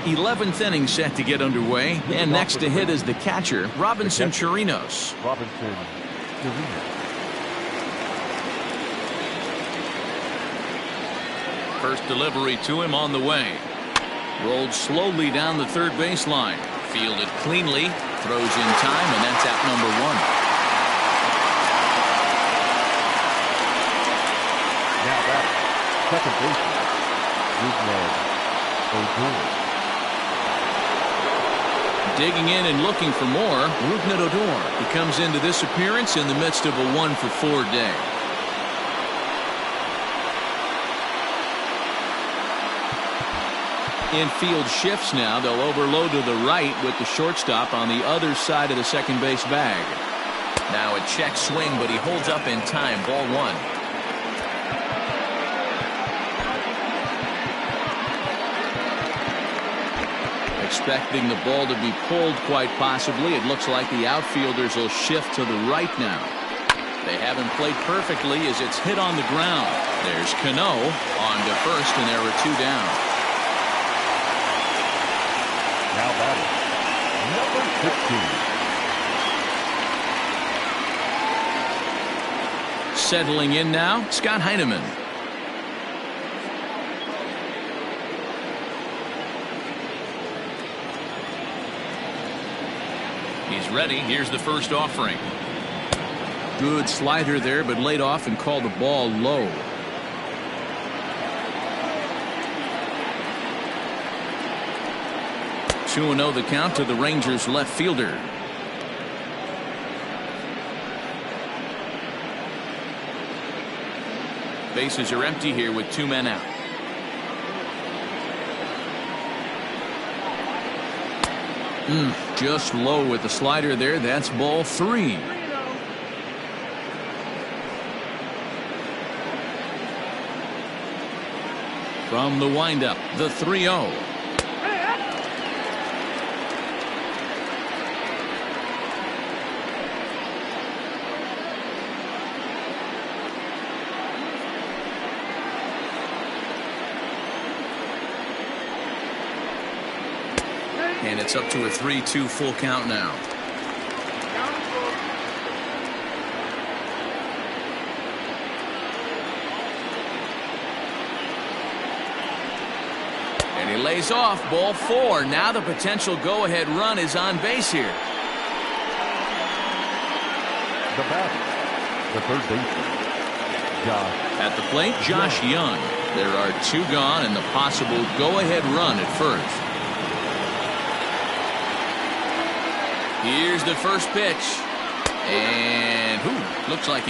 Eleventh inning set to get underway, and next to hit is the catcher, Robinson Chirinos. Robinson Chirinos. First delivery to him on the way. Rolled slowly down the third baseline. Fielded cleanly. Throws in time, and that's out number one. Now back, second baseman, O'Doyle. Digging in and looking for more, Rougned Odor. He comes into this appearance in the midst of a 1-for-4 day. Infield shifts now. They'll overload to the right with the shortstop on the other side of the second base bag. Now a check swing, but he holds up in time. Ball one. expecting the ball to be pulled quite possibly. It looks like the outfielders will shift to the right now. They haven't played perfectly as it's hit on the ground. There's Cano on to first, and there are 2 down. Now batting, number 15. Settling in now, Scott Heineman. He's ready. Here's the first offering. Good slider there, but laid off and called the ball low. Two 2-0 the count to the Rangers left fielder. Bases are empty here with 2 men out. Just low with the slider there. That's ball 3. From the windup, the 3-0. And it's up to a 3-2 full count now. And he lays off, ball 4. Now the potential go-ahead run is on base here. The batter, the third baseman, Josh. At the plate, Josh Young. There are 2 gone and the possible go-ahead run at first. Here's the first pitch. And looks like he